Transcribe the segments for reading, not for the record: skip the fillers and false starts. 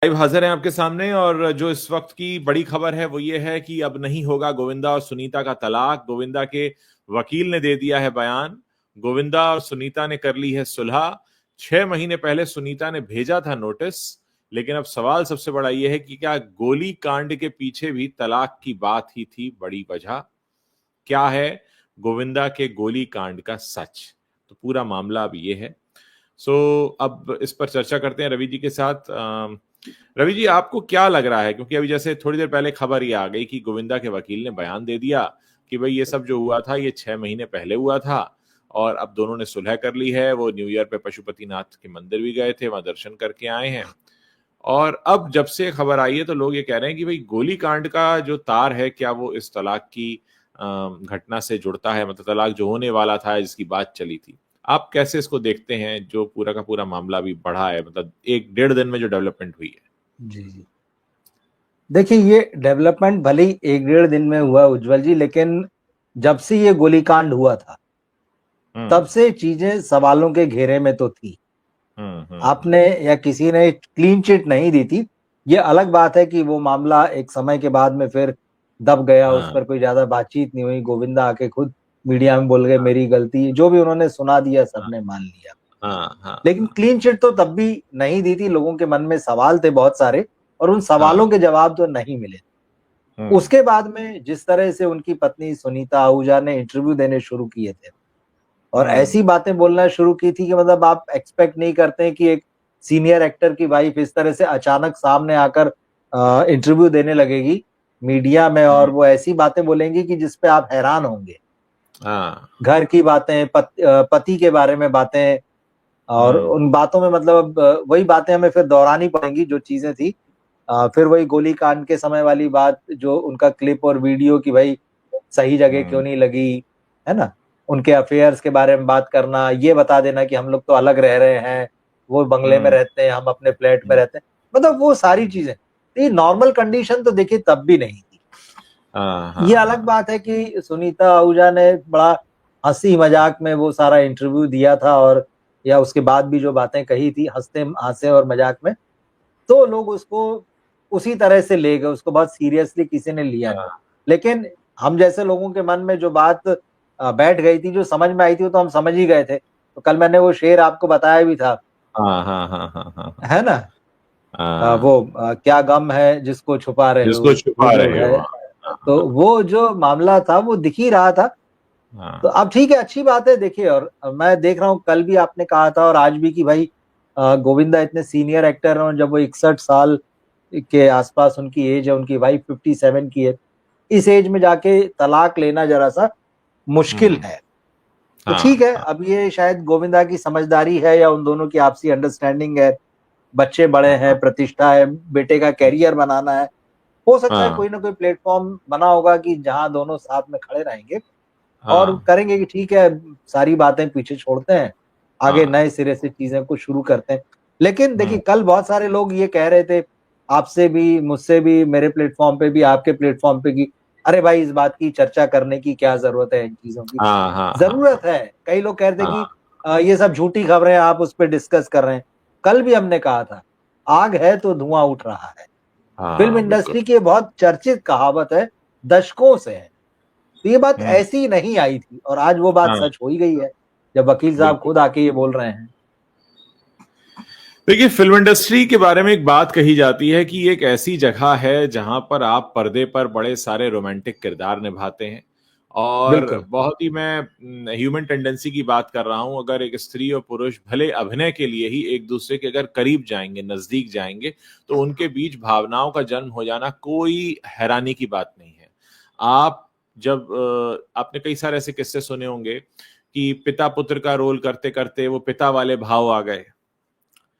Live हाजिर हैं आपके सामने। और जो इस वक्त की बड़ी खबर है वो ये है कि अब नहीं होगा गोविंदा और सुनीता का तलाक। गोविंदा के वकील ने दे दिया है बयान। गोविंदा और सुनीता ने कर ली है सुलह। 6 महीने पहले सुनीता ने भेजा था नोटिस, लेकिन अब सवाल सबसे बड़ा यह है कि क्या गोली कांड के पीछे भी तलाक की बात ही थी बड़ी वजह? क्या है गोविंदा के गोली कांड का सच? तो पूरा मामला अब ये है। अब इस पर चर्चा करते हैं रवि जी के साथ। रवि जी, आपको क्या लग रहा है, क्योंकि अभी जैसे थोड़ी देर पहले खबर ये आ गई कि गोविंदा के वकील ने बयान दे दिया कि भाई ये सब जो हुआ था ये 6 महीने पहले हुआ था और अब दोनों ने सुलह कर ली है। वो न्यू ईयर पे पशुपतिनाथ के मंदिर भी गए थे, वहां दर्शन करके आए हैं। और अब जब से खबर आई है तो लोग ये कह रहे हैं कि भाई गोली कांड का जो तार है, क्या वो इस तलाक की घटना से जुड़ता है, मतलब तलाक जो होने वाला था जिसकी बात चली थी। आप कैसे इसको देखते हैं, जो पूरा का पूरा मामला भी बढ़ा है, मतलब 1-1.5 दिन में जो डेवलपमेंट हुई है? जी जी, देखिए ये डेवलपमेंट भले ही 1-1.5 दिन में हुआ उज्जवल जी, लेकिन जब से ये गोलीकांड हुआ था तब से चीजें सवालों के घेरे में तो थी। आपने या किसी ने क्लीन चिट नहीं दी थी। ये अलग बात है कि वो मामला एक समय के बाद में फिर दब गया, उस पर कोई ज्यादा बातचीत नहीं हुई। गोविंदा आके खुद मीडिया में बोल गए मेरी गलती, जो भी उन्होंने सुना दिया सबने मान लिया। लेकिन क्लीन चिट तो तब भी नहीं दी थी। लोगों के मन में सवाल थे बहुत सारे और उन सवालों के जवाब तो नहीं मिले। उसके बाद में जिस तरह से उनकी पत्नी सुनीता आहूजा ने इंटरव्यू देने शुरू किए थे और ऐसी बातें बोलना शुरू की थी कि मतलब आप एक्सपेक्ट नहीं करते कि एक सीनियर एक्टर की वाइफ इस तरह से अचानक सामने आकर इंटरव्यू देने लगेगी मीडिया में और वो ऐसी बातें बोलेंगी कि जिसपे आप हैरान होंगे। घर की बातें, पति के बारे में बातें, और उन बातों में मतलब वही बातें हमें फिर दोहरानी पड़ेंगी जो चीजें थी। फिर वही गोली कांड के समय वाली बात, जो उनका क्लिप और वीडियो की भाई सही जगह क्यों नहीं लगी, है ना। उनके अफेयर्स के बारे में बात करना, ये बता देना कि हम लोग तो अलग रह रहे हैं, वो बंगले में रहते हैं, हम अपने फ्लैट में रहते हैं, मतलब वो सारी चीजें। ये नॉर्मल कंडीशन तो देखिए तब भी नहीं थी। ये अलग बात है कि सुनीता आहूजा ने बड़ा हंसी मजाक में वो सारा इंटरव्यू दिया था, और या उसके बाद भी जो बातें कही थी हंसते हंसे और मजाक में, तो लोग उसको उसी तरह से ले गए, उसको बहुत सीरियसली किसी ने लिया नहीं। लेकिन हम जैसे लोगों के मन में जो बात बैठ गई थी, जो समझ में आई थी, वो तो हम समझ ही गए थे। तो कल मैंने वो शेर आपको बताया भी था, है ना। क्या गम है जिसको छुपा रहे जिसको हो, वो छुपा जो रहे है। हो। तो वो जो मामला था वो दिख ही रहा था। तो अब ठीक है, अच्छी बात है। देखिए, और मैं देख रहा हूँ कल भी आपने कहा था और आज भी कि भाई गोविंदा इतने सीनियर एक्टर हैं, और जब वो 61 साल के आसपास उनकी एज है, उनकी वाइफ 57 की है, इस एज में जाके तलाक लेना जरा सा मुश्किल है। तो ठीक है, अब ये शायद गोविंदा की समझदारी है या उन दोनों की आपसी अंडरस्टैंडिंग है। बच्चे बड़े हैं, प्रतिष्ठा है, बेटे का कैरियर बनाना है। हो सकता है कोई ना कोई प्लेटफॉर्म बना होगा कि जहां दोनों साथ में खड़े रहेंगे और करेंगे कि ठीक है, सारी बातें पीछे छोड़ते हैं, आगे नए सिरे से चीजें को शुरू करते हैं। लेकिन देखिए, कल बहुत सारे लोग ये कह रहे थे, आपसे भी, मुझसे भी, मेरे प्लेटफॉर्म पे भी, आपके प्लेटफॉर्म पे, कि अरे भाई इस बात की चर्चा करने की क्या जरूरत है, इन चीजों की जरूरत है। कई लोग कह रहे थे कि ये सब झूठी खबरें आप उस पर डिस्कस कर रहे हैं। कल भी हमने कहा था, आग है तो धुआं उठ रहा है। फिल्म इंडस्ट्री की बहुत चर्चित कहावत है, दशकों से है। तो ये बात ऐसी नहीं आई थी और आज वो बात सच हो ही गई है, जब वकील साहब खुद आके ये बोल रहे हैं। देखिए, फिल्म इंडस्ट्री के बारे में एक बात कही जाती है कि एक ऐसी जगह है जहां पर आप पर्दे पर बड़े सारे रोमांटिक किरदार निभाते हैं। और बहुत ही मैं ह्यूमन टेंडेंसी की बात कर रहा हूं। अगर एक स्त्री और पुरुष भले अभिनय के लिए ही एक दूसरे के अगर करीब जाएंगे, नजदीक जाएंगे, तो उनके बीच भावनाओं का जन्म हो जाना कोई हैरानी की बात नहीं है। आप जब आपने कई सारे ऐसे किस्से सुने होंगे कि पिता पुत्र का रोल करते करते वो पिता वाले भाव आ गए।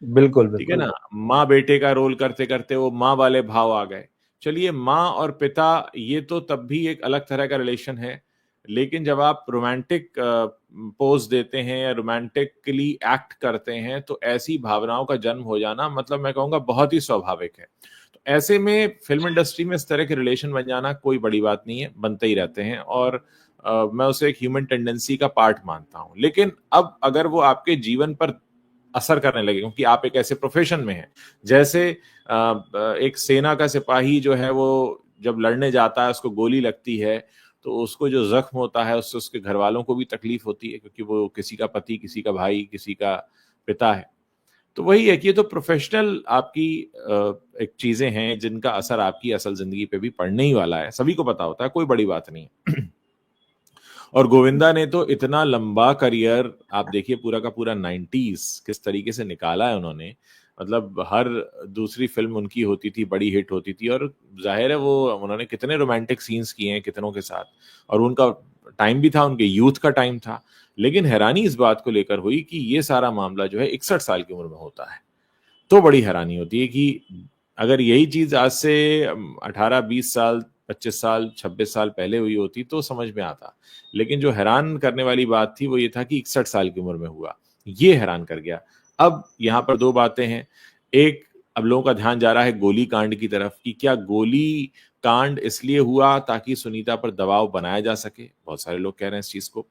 बिल्कुल ठीक है बिल्कुल। ना। माँ बेटे का रोल करते करते वो माँ वाले भाव आ गए। चलिए, माँ और पिता ये तो तब भी एक अलग तरह का रिलेशन है, लेकिन जब आप रोमांटिक पोज देते हैं या रोमांटिकली एक्ट करते हैं, तो ऐसी भावनाओं का जन्म हो जाना, मतलब मैं कहूंगा बहुत ही स्वाभाविक है। तो ऐसे में फिल्म इंडस्ट्री में इस तरह के रिलेशन बन जाना कोई बड़ी बात नहीं है, बनते ही रहते हैं। और मैं उसे एक ह्यूमन टेंडेंसी का पार्ट मानता हूं। लेकिन अब अगर वो आपके जीवन पर असर करने लगे, क्योंकि आप एक ऐसे प्रोफेशन में हैं। जैसे एक सेना का सिपाही जो है वो जब लड़ने जाता है, उसको गोली लगती है, तो उसको जो जख्म होता है उससे उसके घर वालों को भी तकलीफ होती है, क्योंकि वो किसी का पति, किसी का भाई, किसी का पिता है। तो वही है कि ये तो प्रोफेशनल आपकी एक चीजें हैं जिनका असर आपकी असल जिंदगी पे भी पड़ने ही वाला है, सभी को पता होता है, कोई बड़ी बात नहीं है। और गोविंदा ने तो इतना लंबा करियर, आप देखिए पूरा का पूरा 90s किस तरीके से निकाला है उन्होंने। मतलब हर दूसरी फिल्म उनकी होती थी, बड़ी हिट होती थी, और जाहिर है वो उन्होंने कितने रोमांटिक सीन्स किए हैं कितनों के साथ, और उनका टाइम भी था, उनके यूथ का टाइम था। लेकिन हैरानी इस बात को लेकर हुई कि ये सारा मामला जो है 61 साल की उम्र में होता है। तो बड़ी हैरानी होती है कि अगर यही चीज आज से 18-20 साल, 25 साल, 26 साल पहले हुई होती तो समझ में आता। लेकिन जो हैरान करने वाली बात थी वो ये था कि 61 साल की उम्र में हुआ, ये हैरान कर गया। अब यहाँ पर दो बातें हैं। एक, अब लोगों का ध्यान जा रहा है गोली कांड की तरफ कि क्या गोली कांड इसलिए हुआ ताकि सुनीता पर दबाव बनाया जा सके। बहुत सारे लोग कह रहे हैं इस चीज को,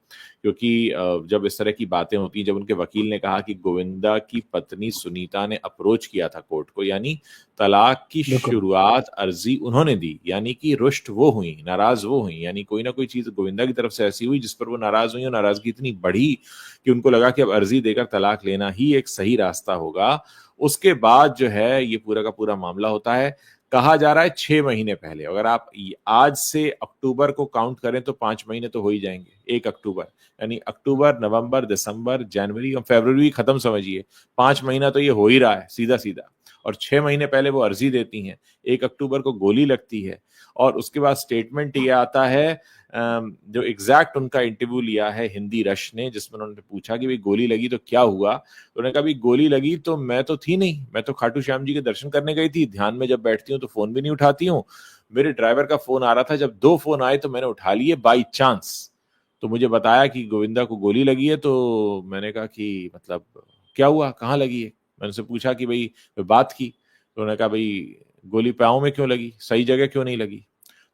क्योंकि जब इस तरह की बातें होती हैं, जब उनके वकील ने कहा कि गोविंदा की पत्नी सुनीता ने अप्रोच किया था कोर्ट को, यानी तलाक की शुरुआत अर्जी उन्होंने दी, यानी कि रुष्ट वो हुई, नाराज वो हुई, यानी कोई ना कोई चीज गोविंदा की तरफ से ऐसी हुई जिस पर वो नाराज हुई, और नाराजगी इतनी बढ़ी कि उनको लगा कि अब अर्जी देकर तलाक लेना ही एक सही रास्ता होगा। उसके बाद जो है ये पूरा का पूरा मामला होता है। कहा जा रहा है 6 महीने पहले, अगर आप आज से अक्टूबर को काउंट करें तो 5 महीने तो हो ही जाएंगे। 1 अक्टूबर, यानी अक्टूबर, नवंबर, दिसंबर, जनवरी और फरवरी खत्म समझिए, 5 महीना तो ये हो ही रहा है सीधा सीधा। और 6 महीने पहले वो अर्जी देती हैं, 1 अक्टूबर को गोली लगती है, और उसके बाद स्टेटमेंट ये आता है, जो एग्जैक्ट उनका इंटरव्यू लिया है हिंदी रश ने, जिसमें उन्होंने पूछा कि भाई गोली लगी तो क्या हुआ, तो उन्होंने कहा भाई गोली लगी तो मैं तो थी नहीं, मैं तो खाटू श्याम जी के दर्शन करने गई थी, ध्यान में जब बैठती हूँ तो फोन भी नहीं उठाती हूँ, मेरे ड्राइवर का फोन आ रहा था, जब 2 फोन आए तो मैंने उठा लिए बाई चांस, तो मुझे बताया कि गोविंदा को गोली लगी है। तो मैंने कहा कि मतलब क्या हुआ, कहाँ लगी है, मैंने उनसे पूछा कि भाई बात की, तो उन्होंने कहा भाई गोली पाँव में क्यों लगी, सही जगह क्यों नहीं लगी।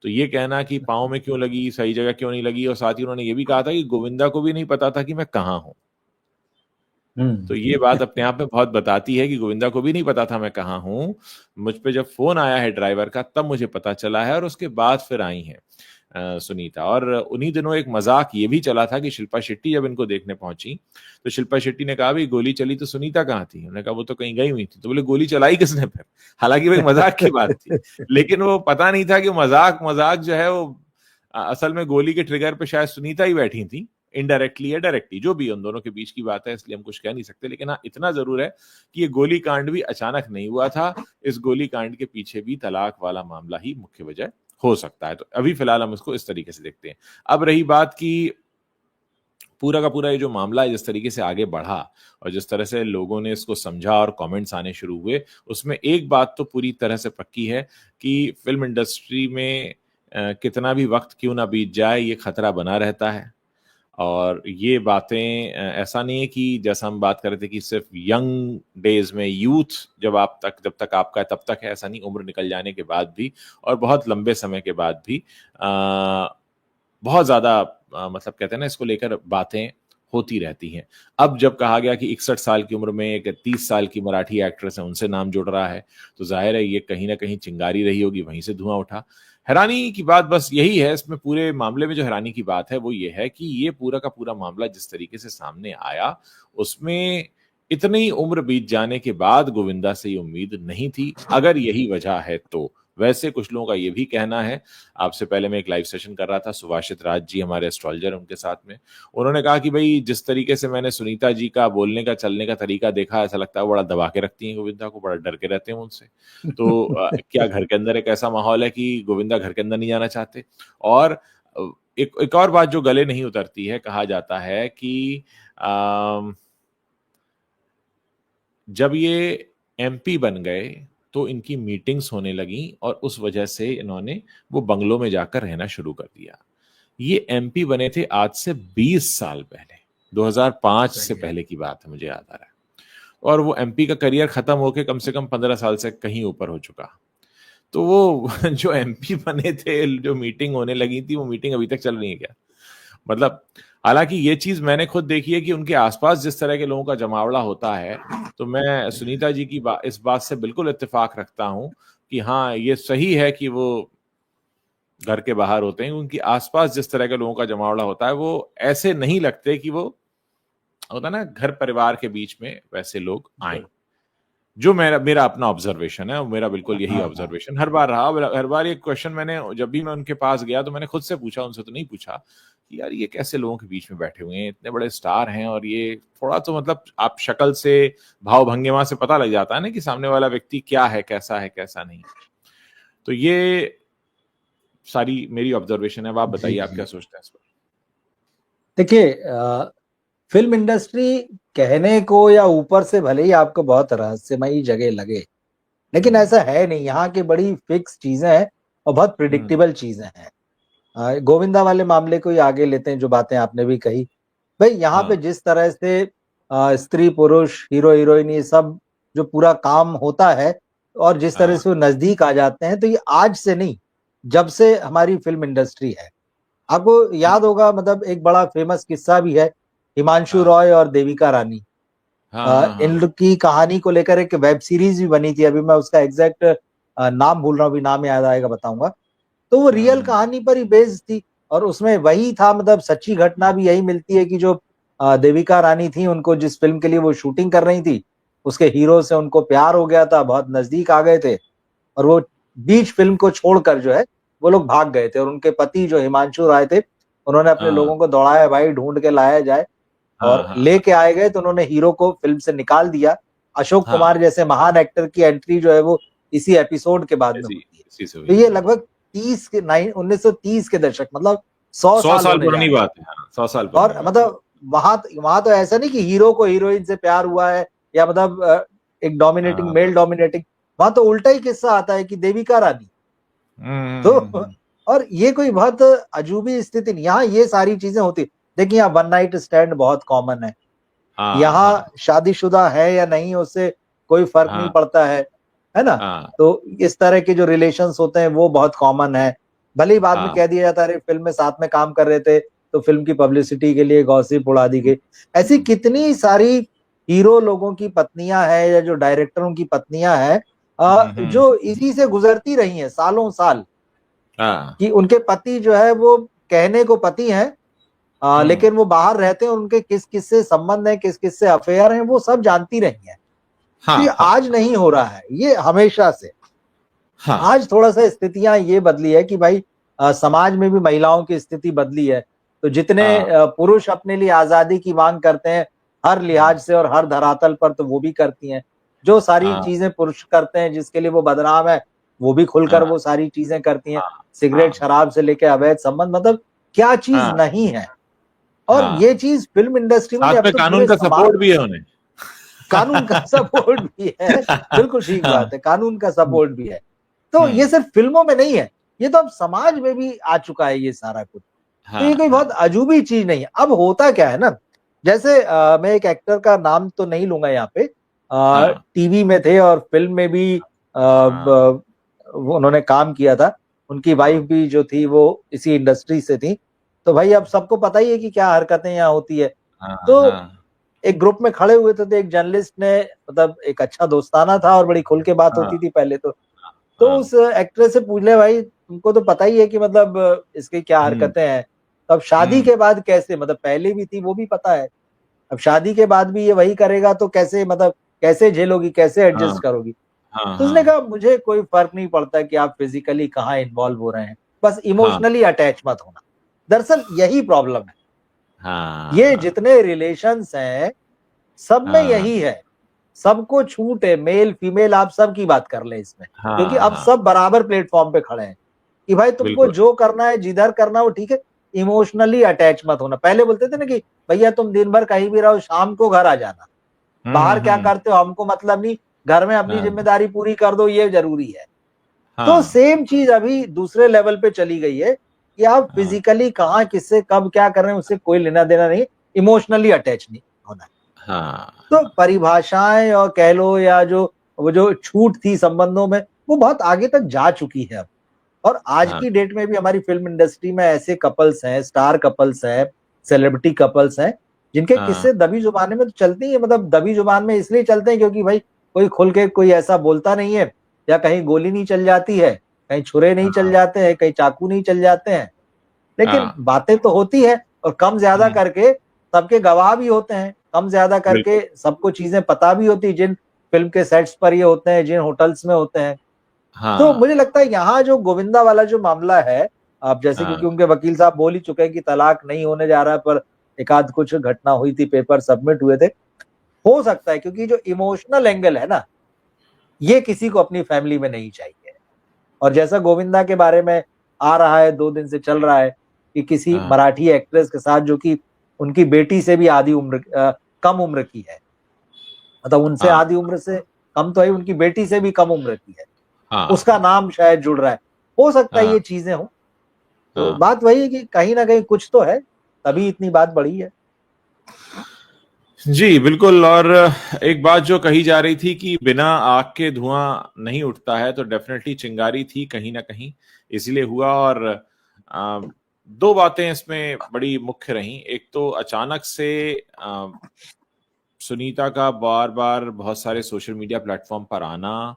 तो ये कहना कि पाँव में क्यों लगी, सही जगह क्यों नहीं लगी, और साथ ही उन्होंने ये भी कहा था कि गोविंदा को भी नहीं पता था कि मैं कहाँ हूं। तो ये बात अपने आप में बहुत बताती है कि गोविंदा को भी नहीं पता था मैं कहाँ हूं, मुझ पे जब फोन आया है ड्राइवर का तब मुझे पता चला है, और उसके बाद फिर आई हैं सुनीता। और उन्हीं दिनों एक मजाक ये भी चला था कि शिल्पा शेट्टी जब इनको देखने पहुंची तो शिल्पा शेट्टी ने कहा भाई गोली चली तो सुनीता कहाँ थी, उन्होंने कहा वो तो कहीं गई हुई थी, तो बोले गोली चलाई किसने फिर, हालांकि वो एक मजाक की बात थी, लेकिन वो पता नहीं था कि मजाक मजाक जो है वो असल में गोली के ट्रिगर पे शायद सुनीता ही बैठी थी, इनडायरेक्टली या डायरेक्टली, जो भी उन दोनों के बीच की बात है, इसलिए हम कुछ कह नहीं सकते। लेकिन हाँ, इतना जरूर है कि ये गोली कांड भी अचानक नहीं हुआ था, इस गोली कांड के पीछे भी तलाक वाला मामला ही मुख्य वजह हो सकता है। तो अभी फिलहाल हम इसको इस तरीके से देखते हैं। अब रही बात की पूरा का पूरा ये जो मामला है जिस तरीके से आगे बढ़ा और जिस तरह से लोगों ने इसको समझा और कमेंट्स आने शुरू हुए, उसमें एक बात तो पूरी तरह से पक्की है कि फिल्म इंडस्ट्री में कितना भी वक्त क्यों ना बीत जाए, ये खतरा बना रहता है। और ये बातें ऐसा नहीं है कि जैसा हम बात कर रहे थे कि सिर्फ यंग डेज में, यूथ जब तक आपका है तब तक है, ऐसा नहीं, उम्र निकल जाने के बाद भी और बहुत लंबे समय के बाद भी बहुत ज्यादा मतलब कहते हैं ना, इसको लेकर बातें होती रहती हैं। अब जब कहा गया कि 61 साल की उम्र में एक 30 साल की मराठी एक्ट्रेस है, उनसे नाम जुड़ रहा है, तो जाहिर है ये कहीं ना कहीं चिंगारी रही होगी, वहीं से धुआं उठा। हैरानी की बात बस यही है इसमें पूरे मामले में, जो हैरानी की बात है वो ये है कि ये पूरा का पूरा मामला जिस तरीके से सामने आया, उसमें इतनी उम्र बीत जाने के बाद गोविंदा से ये उम्मीद नहीं थी, अगर यही वजह है तो। वैसे कुछ लोगों का ये भी कहना है, आपसे पहले मैं एक लाइव सेशन कर रहा था, सुभाषित राज जी हमारे एस्ट्रोलॉजर, उनके साथ में, उन्होंने कहा कि भाई जिस तरीके से मैंने सुनीता जी का बोलने का, चलने का तरीका देखा, ऐसा लगता है वो बड़ा दबा के रखती हैं गोविंदा को, बड़ा डर के रहते हैं उनसे। तो क्या घर के अंदर एक ऐसा माहौल है कि गोविंदा घर के अंदर नहीं जाना चाहते? और एक और बात जो गले नहीं उतरती है, कहा जाता है कि जब ये एमपी बन गए तो इनकी मीटिंग्स होने लगी और उस वजह से इन्होंने वो बंगलों में जाकर रहना शुरू कर दिया। ये एमपी बने थे आज से 20 साल पहले, 2005 से पहले की बात है, मुझे याद आ रहा है। और वो एमपी का करियर खत्म होके कम से कम 15 साल से कहीं ऊपर हो चुका। तो वो जो एमपी बने थे, जो मीटिंग होने लगी थी, वो मीटिंग अभी तक चल रही है क्या? मतलब हालांकि ये चीज मैंने खुद देखी है कि उनके आसपास जिस तरह के लोगों का जमावड़ा होता है, तो मैं सुनीता जी की इस बात से बिल्कुल इत्तेफाक रखता हूं कि हाँ, ये सही है कि वो घर के बाहर होते हैं, उनके आसपास जिस तरह के लोगों का जमावड़ा होता है वो ऐसे नहीं लगते कि वो होता ना घर परिवार के बीच में वैसे लोग आए। जो मेरा मेरा अपना ऑब्जर्वेशन है, मेरा बिल्कुल यही ऑब्जर्वेशन हर बार रहा। हर बार ये क्वेश्चन मैंने, जब भी मैं उनके पास गया तो मैंने खुद से पूछा, उनसे तो नहीं पूछा कि यार ये कैसे लोगों के बीच में बैठे हुए हैं, इतने बड़े स्टार हैं, और ये थोड़ा तो मतलब आप शक्ल से, भाव भंगिमा से पता लग जाता है ना कि सामने वाला व्यक्ति क्या है कैसा नहीं। तो ये सारी मेरी ऑब्जर्वेशन है। आप बताइए आप क्या सोचते हैं इस पर? देखिए, फिल्म इंडस्ट्री कहने को या ऊपर से भले ही आपको बहुत रहस्यमयी जगह लगे, लेकिन ऐसा है नहीं। यहाँ की बड़ी फिक्स चीजें हैं और बहुत प्रिडिक्टेबल चीजें हैं। गोविंदा वाले मामले को ही आगे लेते हैं, जो बातें आपने भी कही। भाई यहाँ पे जिस तरह से स्त्री पुरुष, हीरो हीरोइन, ये सब जो पूरा काम होता है और जिस तरह से वो नजदीक आ जाते हैं, तो ये आज से नहीं, जब से हमारी फिल्म इंडस्ट्री है। आपको याद होगा, मतलब एक बड़ा फेमस किस्सा भी है, हिमांशु रॉय और देविका रानी। इनकी कहानी को लेकर एक वेब सीरीज भी बनी थी, अभी मैं उसका एग्जैक्ट नाम भूल रहा हूँ, अभी नाम याद आएगा बताऊंगा। तो वो रियल कहानी पर ही बेस्ड थी और उसमें वही था, मतलब सच्ची घटना भी यही मिलती है कि जो देविका रानी थी, उनको जिस फिल्म के लिए वो शूटिंग कर रही थी, उसके हीरो से उनको प्यार हो गया था, बहुत नजदीक आ गए थे, और वो बीच फिल्म को छोड़कर जो है वो लोग भाग गए थे। और उनके पति जो हिमांशु राय थे, उन्होंने अपने लोगों को दौड़ाया, भाई ढूंढ के लाया जाए, और लेके आए गए। तो उन्होंने हीरो को फिल्म से निकाल दिया। अशोक कुमार जैसे महान एक्टर की एंट्री जो है वो इसी एपिसोड के बाद में होती है। तो ये लगभग 1930 के दशक, मतलब 100 साल पुरानी बात है। 100 साल और मतलब वहां तो ऐसा नहीं कि हीरो को हीरोइन से प्यार हुआ है, या मतलब एक डोमिनेटिंग मेल डोमिनेटिंग, वहां तो उल्टा ही किस्सा आता है कि देविका रानी। तो और ये कोई बहुत अजूबी स्थिति नहीं, यहाँ ये सारी चीजें होती। देखिए, यहाँ वन नाइट स्टैंड बहुत कॉमन है। यहाँ शादीशुदा है या नहीं, उससे कोई फर्क नहीं पड़ता है ना। तो इस तरह के जो रिलेशंस होते हैं वो बहुत कॉमन है। भले ही बाद में कह दिया जाता है फिल्म में साथ में काम कर रहे थे तो फिल्म की पब्लिसिटी के लिए गॉसिप उड़ा दी गई। ऐसी कितनी सारी हीरो लोगों की पत्नियां हैं या जो डायरेक्टरों की पत्नियां हैं जो इसी से गुजरती रही हैं सालों साल, कि उनके पति जो है वो कहने को पति हैं, लेकिन वो बाहर रहते हैं, उनके किस किस से संबंध है, किस किस से अफेयर हैं, वो सब जानती रही हैं। तो ये आज नहीं हो रहा है, ये हमेशा से। आज थोड़ा सा स्थितियां ये बदली है कि भाई समाज में भी महिलाओं की स्थिति बदली है। तो जितने पुरुष अपने लिए आजादी की मांग करते हैं हर लिहाज से और हर धरातल पर, तो वो भी करती हैं। जो सारी चीजें पुरुष करते हैं जिसके लिए वो बदनाम है, वो भी खुलकर वो सारी चीजें करती हैं। सिगरेट शराब से लेके अवैध संबंध, मतलब क्या चीज नहीं है। और ये चीज फिल्म इंडस्ट्री में अब तो कानून का सपोर्ट भी है उन्हें। कानून का सपोर्ट भी है, बिल्कुल ठीक बात है, कानून का सपोर्ट भी है। तो ये सिर्फ फिल्मों में नहीं है, ये तो अब समाज में भी आ चुका है ये सारा कुछ। तो ये कोई बहुत अजूबी चीज नहीं है। अब होता क्या है ना, जैसे मैं एक एक्टर का नाम तो नहीं लूंगा यहाँ पे, टीवी में थे और फिल्म में भी उन्होंने काम किया था। उनकी वाइफ भी जो थी वो इसी इंडस्ट्री से थी। तो भाई अब सबको पता ही है कि क्या हरकतें यहाँ होती है। तो एक ग्रुप में खड़े हुए थे, तो एक जर्नलिस्ट ने, मतलब एक अच्छा दोस्ताना था और बड़ी खुल के बात होती थी पहले तो उस एक्ट्रेस से पूछ ले, भाई तुमको तो पता ही है कि मतलब इसकी क्या हरकतें हैं, तो अब शादी के बाद कैसे, मतलब पहले भी थी वो भी पता है, अब शादी के बाद भी ये वही करेगा तो कैसे, मतलब कैसे झेलोगी, कैसे एडजस्ट करोगी। तो उसने कहा मुझे कोई फर्क नहीं पड़ता कि आप फिजिकली कहाँ इन्वॉल्व हो रहे हैं, बस इमोशनली अटैच मत होना। दरअसल यही प्रॉब्लम है। ये जितने रिलेशंस हैं सब में यही है, सबको छूट है, मेल फीमेल आप सब की बात कर ले इसमें, क्योंकि अब सब बराबर प्लेटफॉर्म पे खड़े हैं कि भाई तुमको जो करना है जिधर करना हो ठीक है, इमोशनली अटैच मत होना। पहले बोलते थे ना कि भैया तुम दिन भर कहीं भी रहो, शाम को घर आ जाना, बाहर क्या करते हो हमको मतलब नहीं, घर में अपनी जिम्मेदारी पूरी कर दो, ये जरूरी है। तो सेम चीज अभी दूसरे लेवल पे चली गई है कि आप फिजिकली कहाँ किससे कब क्या कर रहे हैं उससे कोई लेना देना नहीं, इमोशनली अटैच नहीं होना है। तो परिभाषाएं और कह लो या जो वो जो छूट थी संबंधों में, वो बहुत आगे तक जा चुकी है अब। और आज की डेट में भी हमारी फिल्म इंडस्ट्री में ऐसे कपल्स हैं, स्टार कपल्स हैं, सेलिब्रिटी कपल्स हैं जिनके किस्से दबी जुबान में तो चलते ही है। मतलब दबी जुबान में इसलिए चलते हैं क्योंकि भाई कोई खुल के कोई ऐसा बोलता नहीं है, या कहीं गोली नहीं चल जाती है, कहीं छुरे नहीं चल जाते हैं, कहीं चाकू नहीं चल जाते हैं, लेकिन बातें तो होती है। और कम ज्यादा करके सबके गवाह भी होते हैं, कम ज्यादा करके सबको चीजें पता भी होती है, जिन फिल्म के सेट्स पर ये होते हैं, जिन होटल्स में होते हैं। तो मुझे लगता है यहाँ जो गोविंदा वाला जो मामला है, आप जैसे क्योंकि उनके वकील साहब बोल ही चुके हैं कि तलाक नहीं होने जा रहा है, पर एक आध कुछ घटना हुई थी, पेपर सबमिट हुए थे, हो सकता है क्योंकि जो इमोशनल एंगल है ना, ये किसी को अपनी फैमिली में नहीं चाहिए। और जैसा गोविंदा के बारे में आ रहा है, 2 दिन से चल रहा है कि किसी मराठी एक्ट्रेस के साथ, जो कि उनकी बेटी से भी आधी उम्र कम उम्र की है, मतलब उनसे आधी उम्र से कम तो है, उनकी बेटी से भी कम उम्र की है, उसका नाम शायद जुड़ रहा है। हो सकता है ये चीजें हो। तो बात वही है कि कहीं ना कहीं कुछ तो है, तभी इतनी बात बढ़ी है। जी बिल्कुल। और एक बात जो कही जा रही थी कि बिना आग के धुआं नहीं उठता है, तो डेफिनेटली चिंगारी थी कहीं ना कहीं, इसलिए हुआ। और 2 बातें इसमें बड़ी मुख्य रही। एक तो अचानक से सुनीता का बार बार बहुत सारे सोशल मीडिया प्लेटफॉर्म पर आना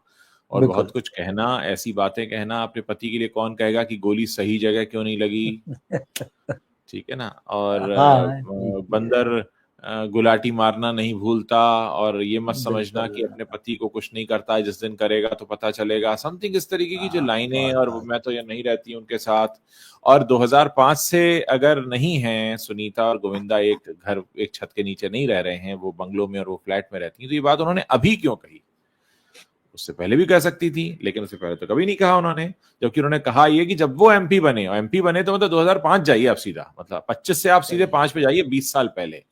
और बहुत कुछ कहना, ऐसी बातें कहना, अपने पति के लिए कौन कहेगा कि गोली सही जगह क्यों नहीं लगी, ठीक है ना। और बंदर गुलाटी मारना नहीं भूलता, और ये मत समझना कि अपने पति को कुछ नहीं करता है, जिस दिन करेगा तो पता चलेगा, समथिंग इस तरीके की जो लाइनें। और मैं तो ये नहीं रहती उनके साथ। और 2005 से अगर नहीं है सुनीता और गोविंदा एक छत के नीचे नहीं रह रहे हैं, वो बंगलों में और वो फ्लैट में रहती हैं, तो ये बात उन्होंने अभी क्यों कही? उससे पहले भी कह सकती थी, लेकिन उससे पहले तो कभी नहीं कहा उन्होंने। जबकि उन्होंने कहा ये कि जब वो एमपी बने, और एमपी बने तो मतलब 2005 जाइए आप सीधा, मतलब 25 से आप सीधे 5 पे जाइए, 20 साल पहले।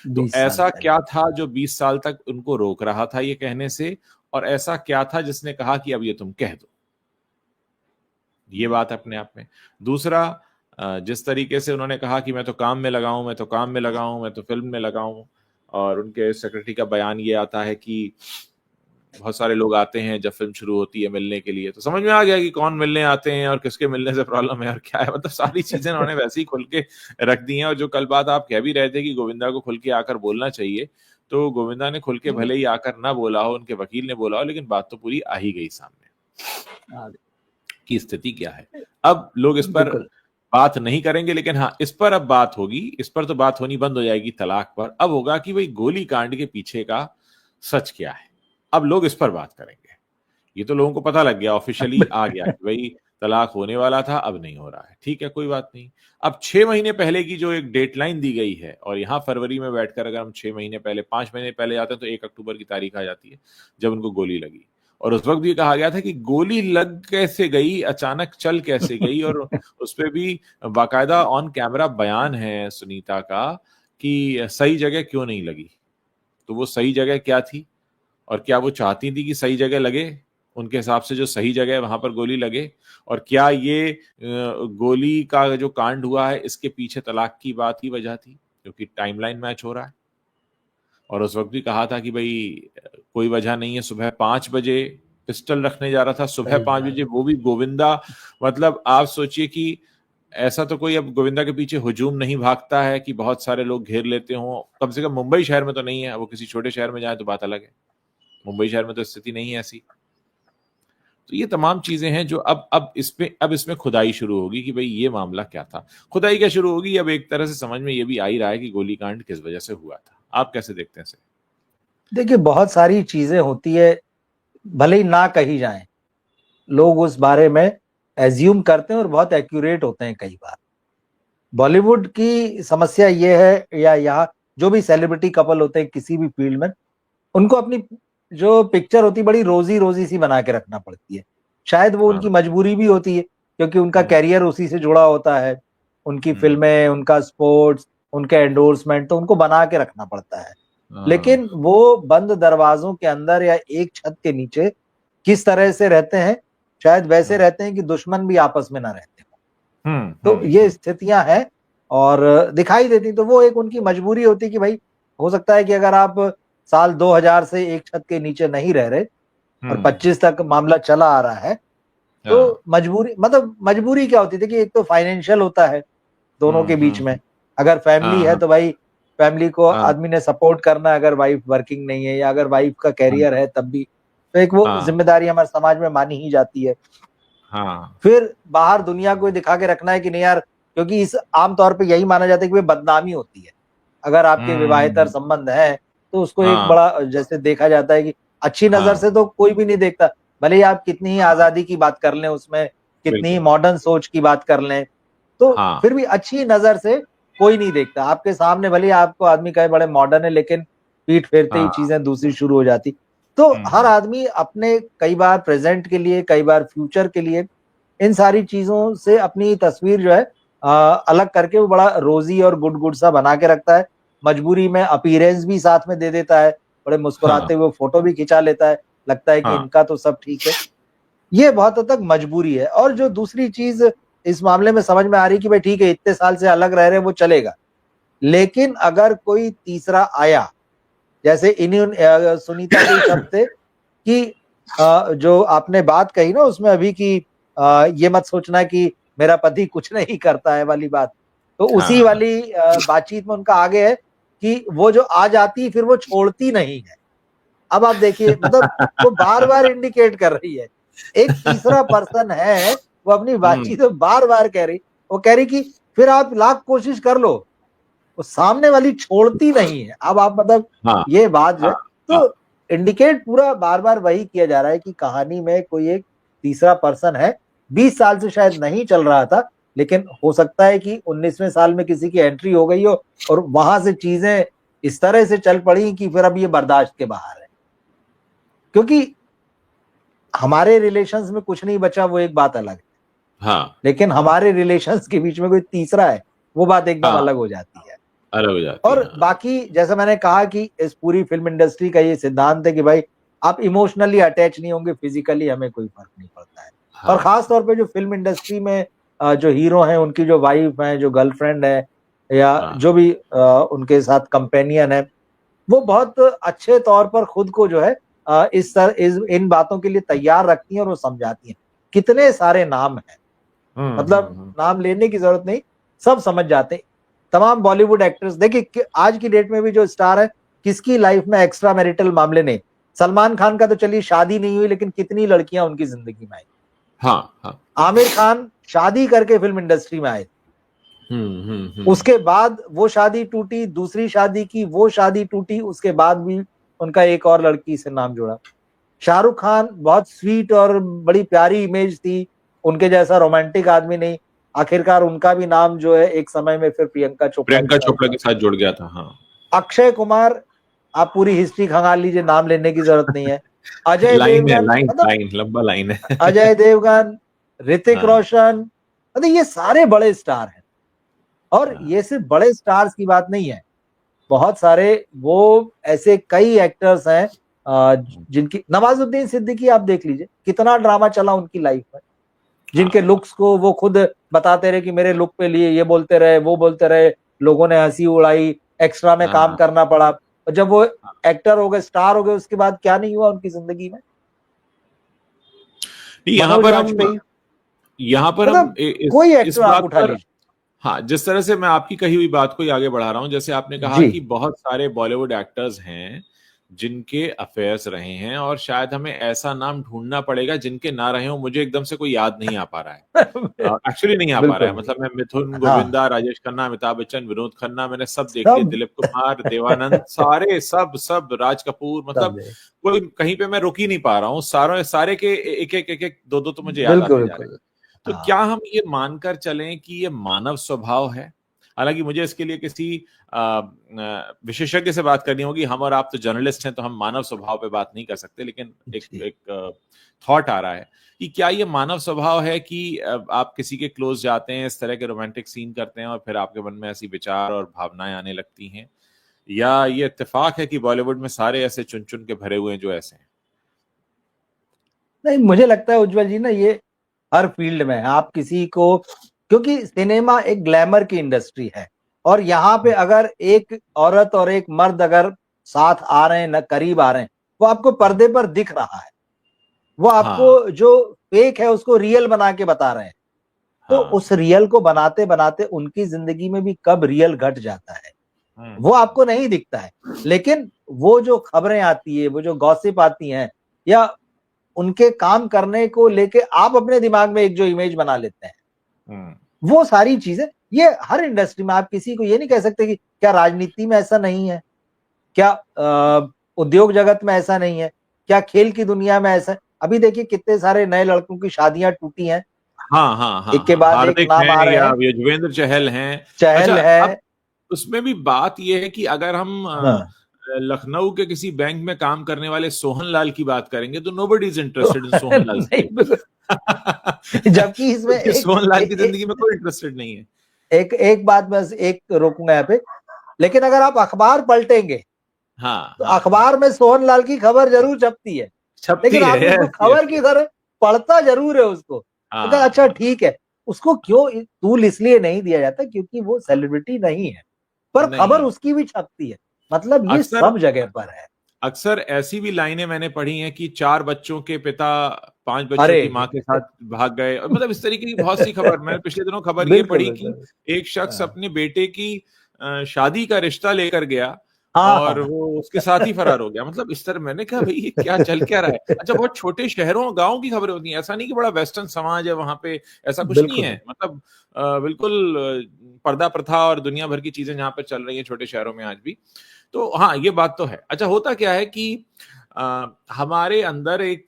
तो ऐसा क्या था जो 20 साल तक उनको रोक रहा था ये कहने से, और ऐसा क्या था जिसने कहा कि अब ये तुम कह दो? ये बात अपने आप में। दूसरा, जिस तरीके से उन्होंने कहा कि मैं तो काम में लगा हूं, मैं तो काम में लगा हूं, मैं तो फिल्म में लगा हूं, और उनके सेक्रेटरी का बयान ये आता है कि बहुत सारे लोग आते हैं जब फिल्म शुरू होती है मिलने के लिए, तो समझ में आ गया कि कौन मिलने आते हैं और किसके मिलने से प्रॉब्लम है और क्या है। मतलब सारी चीजें उन्होंने वैसे ही खुल के रख दी हैं। और जो कल बात आप कह भी रहे थे कि गोविंदा को खुल के आकर बोलना चाहिए, तो गोविंदा ने खुल के भले ही आकर ना बोला हो, उनके वकील ने बोला हो, लेकिन बात तो पूरी आ ही गई सामने की स्थिति क्या है। अब लोग इस पर बात नहीं करेंगे, लेकिन हाँ, इस पर अब बात होगी। इस पर तो बात होनी बंद हो जाएगी तलाक पर। अब होगा कि भाई गोली कांड के पीछे का सच क्या है। अब लोग इस पर बात करेंगे। ये तो लोगों को पता लग गया, ऑफिशियली आ गया कि भाई तलाक होने वाला था, अब नहीं हो रहा है, ठीक है, कोई बात नहीं। अब 6 महीने पहले की जो एक डेडलाइन दी गई है, और यहाँ फरवरी में बैठकर अगर हम 6 महीने पहले, 5 महीने पहले जाते हैं, तो 1 अक्टूबर की तारीख आ जाती है जब उनको गोली लगी। और उस वक्त भी कहा गया था कि गोली लग कैसे गई, अचानक चल कैसे गई। और उस पर भी बाकायदा ऑन कैमरा बयान है सुनीता का कि सही जगह क्यों नहीं लगी। तो वो सही जगह क्या थी, और क्या वो चाहती थी कि सही जगह लगे, उनके हिसाब से जो सही जगह है वहां पर गोली लगे? और क्या ये गोली का जो कांड हुआ है, इसके पीछे तलाक की बात ही वजह थी, क्योंकि टाइमलाइन मैच हो रहा है। और उस वक्त भी कहा था कि भाई कोई वजह नहीं है, सुबह 5 बजे पिस्टल रखने जा रहा था, सुबह 5 बजे, वो भी गोविंदा। मतलब आप सोचिए कि ऐसा तो कोई अब गोविंदा के पीछे हुजूम नहीं भागता है कि बहुत सारे लोग घेर लेते हों। कम से कम मुंबई शहर में तो नहीं है, वो किसी छोटे शहर में जाए तो बात अलग है, मुंबई शहर में तो स्थिति नहीं है ऐसी। तो ये तमाम चीजें हैं जो अब इसमें खुदाई शुरू होगी कि भाई ये मामला क्या था। खुदाई क्या शुरू होगी, अब एक तरह से समझ में ये भी आ ही रहा है कि गोलीकांड किस वजह से हुआ था। आप कैसे देखते हैं इसे? देखिए, बहुत सारी चीजें होती है, भले ही ना कही जाए, लोग उस बारे में एज्यूम करते हैं और बहुत एक्यूरेट होते हैं कई बार। बॉलीवुड की समस्या ये है, या यहाँ जो भी सेलिब्रिटी कपल होते हैं किसी भी फील्ड में, उनको अपनी जो पिक्चर होती है बड़ी रोजी रोजी सी बना के रखना पड़ती है। शायद वो उनकी मजबूरी भी होती है, क्योंकि उनका कैरियर उसी से जुड़ा होता है, उनकी फिल्में, उनका स्पोर्ट्स, उनके एंडोर्समेंट, तो उनको बना के रखना पड़ता है। लेकिन वो बंद दरवाजों के अंदर या एक छत के नीचे किस तरह से रहते हैं, शायद वैसे रहते हैं कि दुश्मन भी आपस में ना रहते हो। तो ये स्थितियां हैं और दिखाई देती। तो वो एक उनकी मजबूरी होती कि भाई, हो सकता है कि अगर आप साल 2000 से एक छत के नीचे नहीं रह रहे और 25 तक मामला चला आ रहा है, तो मजबूरी, मतलब मजबूरी क्या होती थी कि एक तो फाइनेंशियल होता है दोनों के बीच में, अगर फैमिली है हाँ तो भाई फैमिली को हाँ आदमी ने सपोर्ट करना है, अगर वाइफ वर्किंग नहीं है या अगर वाइफ का कैरियर है तब भी, तो एक वो हाँ जिम्मेदारी हमारे समाज में मानी ही जाती है। हाँ फिर बाहर दुनिया को दिखा के रखना है कि नहीं यार, क्योंकि इस आमतौर पे यही माना जाता है कि वे बदनामी होती है अगर आपके विवाहेतर हम्म, संबंध है, तो उसको एक हाँ बड़ा जैसे देखा जाता है कि अच्छी नजर हाँ से तो कोई भी नहीं देखता, भले ही आप कितनी ही हाँ आजादी की बात कर लें उसमें, कितनी ही बिल्कुल मॉडर्न सोच की बात कर लें, तो हाँ फिर भी अच्छी नजर से कोई नहीं देखता आपके सामने, भले ही आपको आदमी कहे बड़े मॉडर्न है, लेकिन पीठ फेरते ही हाँ चीजें दूसरी शुरू हो जाती। तो हर हम्म, आदमी अपने कई बार प्रेजेंट के लिए, कई बार फ्यूचर के लिए, इन सारी चीजों से अपनी तस्वीर जो है अलग करके वो बड़ा रोजी और गुड गुड सा बना के रखता है। मजबूरी में अपीयरेंस भी साथ में दे देता है, बड़े हाँ मुस्कुराते हुए फोटो भी खिंचा लेता है, लगता है कि हाँ इनका तो सब ठीक है। ये बहुत हद तक मजबूरी है। और जो दूसरी चीज इस मामले में समझ में आ रही कि भाई ठीक है, इतने साल से अलग रह रहे वो चलेगा, लेकिन अगर कोई तीसरा आया, जैसे इन्हीं सुनीता के ही शब्द थे कि जो आपने बात कही ना उसमें अभी कि ये मत सोचना कि मेरा पति कुछ नहीं करता है वाली बात, तो उसी हाँ वाली बातचीत में उनका आगे है कि वो जो आ जाती फिर वो छोड़ती नहीं है। अब आप देखिए, मतलब वो बार बार इंडिकेट कर रही है, एक तीसरा पर्सन है, वो अपनी हम्म, बातचीत में बार बार कह रही, वो कह रही कि फिर आप लाख कोशिश कर लो, वो सामने वाली छोड़ती नहीं है। अब आप मतलब हाँ ये बात जो है, हाँ हाँ तो इंडिकेट पूरा बार बार वही किया जा रहा है कि कहानी में कोई एक तीसरा पर्सन है। 20 साल से शायद नहीं चल रहा था, लेकिन हो सकता है कि 19वें साल में किसी की एंट्री हो गई हो और वहां से चीजें इस तरह से चल पड़ी कि फिर अब ये बर्दाश्त के बाहर है। क्योंकि हमारे रिलेशंस में कुछ नहीं बचा वो एक बात अलग है, हाँ लेकिन हमारे रिलेशंस के बीच में कोई तीसरा है वो बात एकदम हाँ अलग हो जाती है। अलग हो जाती है और हाँ बाकी जैसा मैंने कहा कि इस पूरी फिल्म इंडस्ट्री का ये सिद्धांत है कि भाई आप इमोशनली अटैच नहीं होंगे, फिजिकली हमें कोई फर्क नहीं पड़ता है। और हाँ खास तौर पे जो फिल्म इंडस्ट्री में जो हीरो हैं उनकी जो वाइफ है, जो गर्लफ्रेंड है, या हाँ जो भी उनके साथ कंपेनियन है, वो बहुत अच्छे तौर पर खुद को जो है इस इन बातों के लिए तैयार रखती हैं और वो समझाती हैं। कितने सारे नाम हैं, मतलब हम्म। नाम लेने की जरूरत नहीं, सब समझ जाते हैं। तमाम बॉलीवुड एक्टर्स देखिए, आज की डेट में भी जो स्टार है, किसकी लाइफ में एक्स्ट्रा मैरिटल मामले नहीं। सलमान खान का तो चलिए शादी नहीं हुई, लेकिन कितनी लड़कियां उनकी जिंदगी में आई। हाँ हाँ आमिर खान शादी करके फिल्म इंडस्ट्री में आए, हम्म। उसके बाद वो शादी टूटी, दूसरी शादी की, वो शादी टूटी, उसके बाद भी उनका एक और लड़की से नाम जुड़ा। शाहरुख खान बहुत स्वीट और बड़ी प्यारी इमेज थी, उनके जैसा रोमांटिक आदमी नहीं, आखिरकार उनका भी नाम जो है एक समय में फिर प्रियंका चोपड़ा के प्रियंका साथ चोपड़ा जुड़ा। के साथ जुड़ गया था हाँ अक्षय कुमार, आप पूरी हिस्ट्री खंगाल लीजिए, नाम लेने की जरूरत नहीं है। अजय लाइन है देवगन, लाइन मतलब लाइन लंबा लाइन है अजय देवगन, ऋतिक हाँ रोशन, मतलब ये सारे बड़े स्टार हैं। और हाँ ये सिर्फ बड़े स्टार्स की बात नहीं है, बहुत सारे वो ऐसे कई एक्टर्स हैं जिनकी, नवाजुद्दीन सिद्दीकी आप देख लीजिए, कितना ड्रामा चला उनकी लाइफ में, जिनके हाँ लुक्स को वो खुद बताते रहे कि मेरे लुक पे लिए, ये बोलते रहे, वो बोलते रहे, लोगों ने हंसी उड़ाई, एक्स्ट्रा में काम हाँ करना पड़ा, और जब वो एक्टर हो गए, स्टार हो गए, उसके बाद क्या नहीं हुआ उनकी जिंदगी में। नहीं, मनोज वाजपेयी, यहाँ पर हम मतलब कोई इस एक्टर आप बात उठा पर, लीजिए। हाँ जिस तरह से मैं आपकी कही हुई बात को ही आगे बढ़ा रहा हूं, जैसे आपने कहा जी कि बहुत सारे बॉलीवुड एक्टर्स हैं जिनके अफेयर्स रहे हैं, और शायद हमें ऐसा नाम ढूंढना पड़ेगा जिनके ना रहे हो। मुझे एकदम से कोई याद नहीं आ पा रहा है, एक्चुअली नहीं आ पा रहा बिल्कुल है। बिल्कुल। मतलब मैं मिथुन, हाँ, गोविंदा, राजेश खन्ना, अमिताभ बच्चन, विनोद खन्ना मैंने सब देख लिए, सब दिलीप कुमार, देवानंद, सारे सब सब राज कपूर, सब मतलब कोई कहीं पे मैं रुक ही नहीं पा रहा हूँ। सारे सारे के एक एक दो दो तो मुझे याद बिल्कुल आते जा रहे हैं। बिल्कुल। तो हाँ, क्या हम ये मानकर चलें कि ये मानव स्वभाव है? हालांकि मुझे इसके लिए किसी विशेषज्ञ से बात करनी होगी। हम और आप तो जर्नलिस्ट हैं, तो हम मानव स्वभाव पे बात नहीं कर सकते, लेकिन एक जी एक थॉट आ रहा है कि क्या ये मानव स्वभाव है कि आप किसी के क्लोज जाते हैं, इस तरह के रोमांटिक सीन करते हैं, और फिर आपके मन में ऐसी विचार और भावनाएं आने लगती हैं, या ये इत्तेफाक है कि बॉलीवुड में सारे ऐसे चुन चुन के भरे हुए हैं जो ऐसे हैं? नहीं, मुझे लगता है उज्जवल जी ना, ये हर फील्ड में है। आप किसी को, क्योंकि सिनेमा एक ग्लैमर की इंडस्ट्री है, और यहाँ पे अगर एक औरत और एक मर्द अगर साथ आ रहे हैं, न करीब आ रहे हैं, वो आपको पर्दे पर दिख रहा है, वो हाँ आपको जो फेक है उसको रियल बना के बता रहे हैं। तो हाँ, उस रियल को बनाते बनाते उनकी जिंदगी में भी कब रियल घट जाता है वो हम्म, आपको नहीं दिखता है। लेकिन वो जो खबरें आती है, वो जो गॉसिप आती हैं, या उनके काम करने को लेके आप अपने दिमाग में एक जो इमेज बना लेते हैं, हम्म, वो सारी चीजें, ये हर इंडस्ट्री में, आप किसी को ये नहीं कह सकते कि क्या राजनीति में ऐसा नहीं है, क्या उद्योग जगत में ऐसा नहीं है, क्या खेल की दुनिया में ऐसा है? अभी देखिए कितने सारे नए लड़कों की शादियां टूटी हैं, हाँ, हाँ, हाँ, एक के हाँ, बाद एक हार्दिक नाम आ हैं रहे या हैं। युजवेंद्र चहल हैं। अच्छा, चहल अब है। उसमें भी बात यह है कि अगर हम हाँ। लखनऊ के किसी बैंक में काम करने वाले सोहन लाल की बात करेंगे तो नोबडी इज तो इंटरेस्टेड इन सोहन लाल नहीं, बिल्कुल। जबकि इसमें क्योंकि सोहन लाल की जिंदगी में कोई इंटरेस्टेड नहीं है। एक बात बस एक रोकूंगा यहाँ पे, लेकिन अगर आप अखबार पलटेंगे हाँ, तो हाँ, हाँ, अखबार में सोहन लाल की खबर जरूर छपती है, छपती लेकिन है, आप उसको यस, खबर यस, की यस। तरह पढ़ता जरूर है उसको। तो कहा, हाँ, अच्छा हाँ, ठीक है। उसको क्यों तूल इसलिए नहीं दिया जाता क्योंकि वो सेलिब्रिटी नहीं है, पर खबर नहीं। उसकी भी छपती है। मतलब ये अक्सर सब जगह पर है। अक्सर ऐसी भी लाइनें मैंने पढ़ी हैं कि 4 बच्चों के पिता 5 बच्चों अरे की मां के साथ भाग गए, और मतलब इस तरीके की बहुत सी खबर मैंने पिछले दिनों खबर ये बिल्कुल पढ़ी कि बिल्कुल। एक शख्स हाँ अपने बेटे की शादी का रिश्ता लेकर गया हाँ और हाँ। वो उसके साथ ही फरार हो गया। मतलब इस तरह, मैंने कहा भाई ये क्या चल क्या रहा है। अच्छा, बहुत छोटे शहरों गांव की खबरें होती हैं, ऐसा नहीं कि बड़ा वेस्टर्न समाज है वहां पे, ऐसा कुछ नहीं बिल्कुल है। बिल्कुल। मतलब बिल्कुल पर्दा प्रथा और दुनिया भर की चीजें जहां पर चल रही हैं छोटे शहरों में आज भी। तो हाँ, ये बात तो है। अच्छा, होता क्या है कि हमारे अंदर एक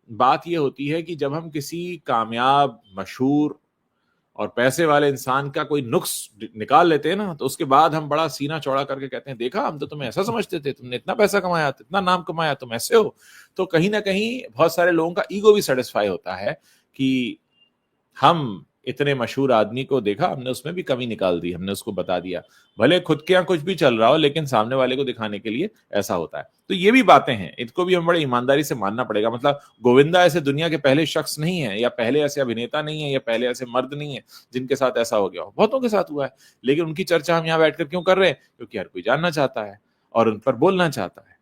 बात ये होती है कि जब हम किसी कामयाब, मशहूर और पैसे वाले इंसान का कोई नुक्स निकाल लेते हैं ना, तो उसके बाद हम बड़ा सीना चौड़ा करके कहते हैं, देखा, हम तो तुम्हें ऐसा समझते थे, तुमने इतना पैसा कमाया, इतना नाम कमाया, तुम ऐसे हो। तो कहीं ना कहीं बहुत सारे लोगों का ईगो भी सेटिस्फाई होता है कि हम इतने मशहूर आदमी को देखा, हमने उसमें भी कमी निकाल दी, हमने उसको बता दिया। भले खुद के यहाँ कुछ भी चल रहा हो, लेकिन सामने वाले को दिखाने के लिए ऐसा होता है। तो ये भी बातें हैं, इनको भी हम बड़े ईमानदारी से मानना पड़ेगा। मतलब गोविंदा ऐसे दुनिया के पहले शख्स नहीं है, या पहले ऐसे अभिनेता नहीं है, या पहले ऐसे मर्द नहीं है जिनके साथ ऐसा हो गया हो। बहुतों के साथ हुआ है, लेकिन उनकी चर्चा हम यहाँ बैठकर क्यों कर रहे हैं? क्योंकि हर कोई जानना चाहता है और उन पर बोलना चाहता है।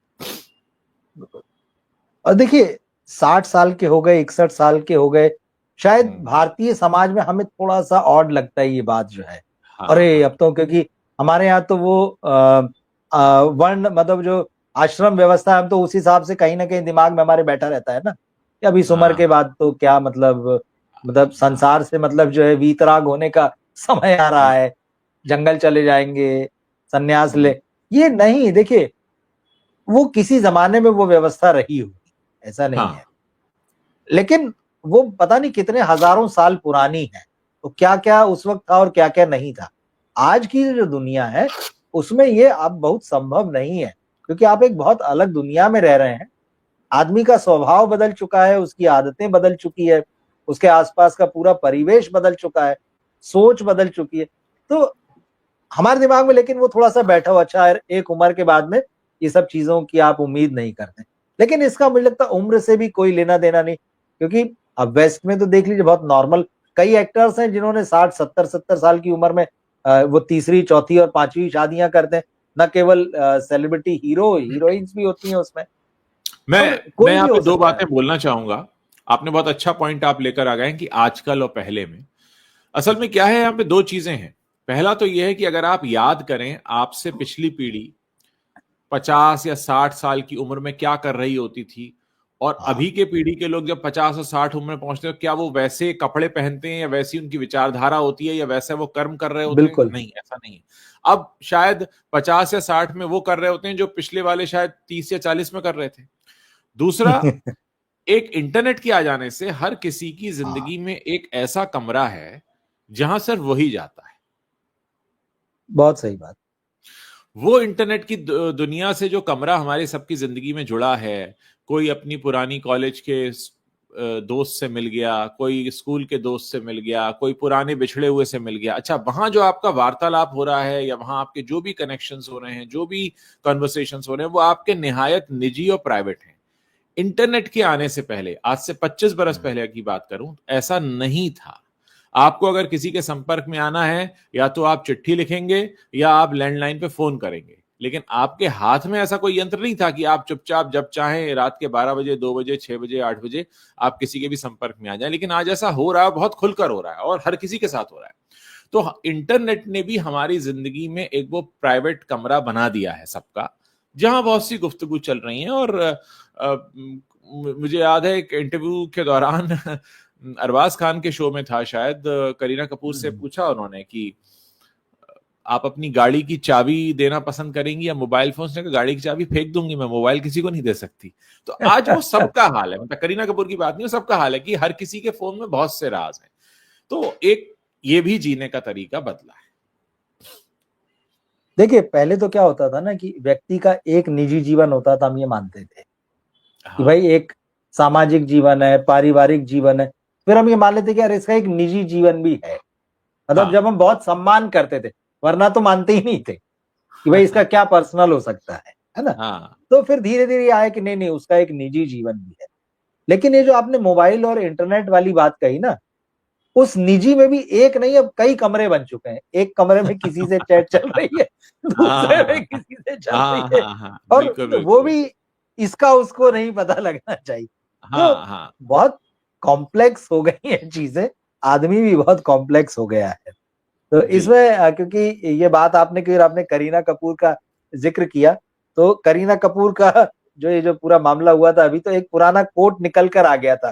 और देखिए 60 साल के हो गए, 61 साल के हो गए, शायद हम्म, भारतीय समाज में हमें थोड़ा सा ऑड लगता है ये बात जो है। हाँ, अरे हाँ, अब तो, क्योंकि हमारे यहाँ तो वो वर्ण, मतलब जो आश्रम व्यवस्था है, हम तो उस हिसाब से कहीं ना कहीं दिमाग में हमारे बैठा रहता है ना कि अब इस उम्र हाँ, के बाद तो क्या मतलब हाँ, संसार से मतलब जो है वीतराग होने का समय आ रहा हाँ, है, जंगल चले जाएंगे, सन्यास हम्म, ले। ये नहीं, देखिए वो किसी जमाने में वो व्यवस्था रही होगी, ऐसा नहीं है, हाँ, लेकिन वो पता नहीं कितने हजारों साल पुरानी है। तो क्या क्या उस वक्त था और क्या क्या नहीं था। आज की जो दुनिया है उसमें ये अब बहुत संभव नहीं है, क्योंकि आप एक बहुत अलग दुनिया में रह रहे हैं। आदमी का स्वभाव बदल चुका है, उसकी आदतें बदल चुकी है, उसके आसपास का पूरा परिवेश बदल चुका है, सोच बदल चुकी है। तो हमारे दिमाग में लेकिन वो थोड़ा सा बैठा हुआ, अच्छा एक उम्र के बाद में ये सब चीजों की आप उम्मीद नहीं करते। लेकिन इसका मुझे लगता है उम्र से भी कोई लेना देना नहीं, क्योंकि अब वेस्ट में तो देख लीजिए बहुत नॉर्मल कई एक्टर्स हैं जिन्होंने 60 70 70 साल की उम्र में वो तीसरी चौथी और पांचवी शादियां करते हैं। न केवल सेलिब्रिटी, हीरोइंस भी होती हैं उसमें। तो मैं कोई यहाँ भी पे हो दो सकता है। बातें बोलना चाहूंगा। आपने बहुत अच्छा पॉइंट आप लेकर आ गए हैं कि आजकल और पहले में, असल में क्या है, यहाँ पे दो चीजें हैं। पहला तो यह है कि अगर आप याद करें, आपसे पिछली पीढ़ी 50 या 60 साल की उम्र में क्या कर रही होती थी, और हाँ अभी के पीढ़ी के लोग जब 50 और 60 उम्र में पहुंचते हैं, क्या वो वैसे कपड़े पहनते हैं, या वैसी उनकी विचारधारा होती है, या वैसे वो कर्म कर रहे होते हैं? बिल्कुल। नहीं, ऐसा नहीं है। अब शायद 50 या 60 में वो कर रहे होते हैं जो पिछले वाले शायद 30 या 40 में कर रहे थे। दूसरा, एक इंटरनेट के आ जाने से हर किसी की हाँ, जिंदगी में एक ऐसा कमरा है जहां सिर्फ वही जाता है। बहुत सही बात। वो इंटरनेट की दुनिया से जो कमरा हमारी सबकी जिंदगी में जुड़ा है, कोई अपनी पुरानी कॉलेज के दोस्त से मिल गया, कोई स्कूल के दोस्त से मिल गया, कोई पुराने बिछड़े हुए से मिल गया। अच्छा, वहां जो आपका वार्तालाप हो रहा है, या वहां आपके जो भी कनेक्शंस हो रहे हैं, जो भी कन्वर्सेशंस हो रहे हैं, वो आपके निहायत निजी और प्राइवेट हैं। इंटरनेट के आने से पहले, आज से 25 बरस पहले की बात करूं, ऐसा नहीं था। आपको अगर किसी के संपर्क में आना है, या तो आप चिट्ठी लिखेंगे या आप लैंडलाइन पे फोन करेंगे। लेकिन आपके हाथ में ऐसा कोई यंत्र नहीं था कि आप चुपचाप जब चाहें रात के 12 बजे, 2 बजे, 6 बजे, 8 बजे आप किसी के भी संपर्क में आ जाएं। लेकिन आज ऐसा हो रहा है, बहुत खुलकर हो रहा है और हर किसी के साथ हो रहा है। तो इंटरनेट ने भी हमारी जिंदगी में एक वो प्राइवेट कमरा बना दिया है सबका, जहां बहुत सी गुफ्तगू चल रही है। और मुझे याद है एक इंटरव्यू के दौरान अरबाज खान के शो में था शायद, करीना कपूर से पूछा उन्होंने कि आप अपनी गाड़ी की चाबी देना पसंद करेंगी या मोबाइल फोन? से गाड़ी की चाबी फेंक दूंगी, मैं मोबाइल किसी को नहीं दे सकती। तो आज वो सबका हाल है, मतलब करीना कपूर की बात नहीं, वो सबका हाल है कि हर किसी के फोन में बहुत से राज हैं। तो एक ये भी जीने का तरीका बदला है। देखिए, पहले तो क्या होता था ना कि व्यक्ति का एक निजी जीवन होता था, हम ये मानते थे कि भाई एक सामाजिक जीवन है, पारिवारिक जीवन है, फिर हम ये मान लेते कि यार इसका एक निजी जीवन भी है। मतलब जब हम बहुत सम्मान करते थे, वरना तो मानते ही नहीं थे कि भाई इसका क्या पर्सनल हो सकता है ना। तो फिर धीरे धीरे आया कि नहीं नहीं, उसका एक निजी जीवन भी है। लेकिन ये जो आपने मोबाइल और इंटरनेट वाली बात कही ना, उस निजी में भी एक नहीं, अब कई कमरे बन चुके हैं। एक कमरे में किसी से चैट चल रही है, दूसरे में किसी से चल रही है, और वो भी इसका उसको नहीं पता लगना चाहिए। तो बहुत कॉम्प्लेक्स हो गई है चीजें, आदमी भी बहुत कॉम्प्लेक्स हो गया है। तो इसमें क्योंकि ये बात आपने की, आपने करीना कपूर का जिक्र किया, तो करीना कपूर का ये जो पूरा मामला हुआ था, अभी तो एक पुराना कोट निकल कर आ गया था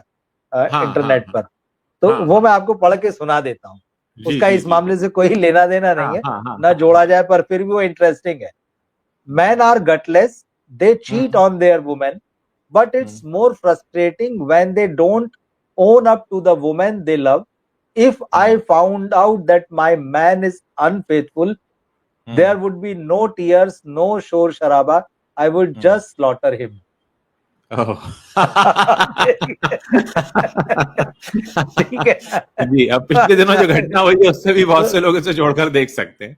इंटरनेट पर, तो वो मैं आपको पढ़ के सुना देता हूँ। उसका इस मामले से कोई लेना देना नहीं है, ना जोड़ा जाए, पर फिर भी वो इंटरेस्टिंग है। Men are gutless, they cheat on their women, but it's more frustrating when they don't own up to the woman they love. If I found out that my man is unfaithful, there would be no tears, no shore sharaba. I would just slaughter him. ठीक है जी। अब पिछले दिनों जो घटना हुई है उससे भी बहुत से लोग इसे जोड़कर देख सकते हैं।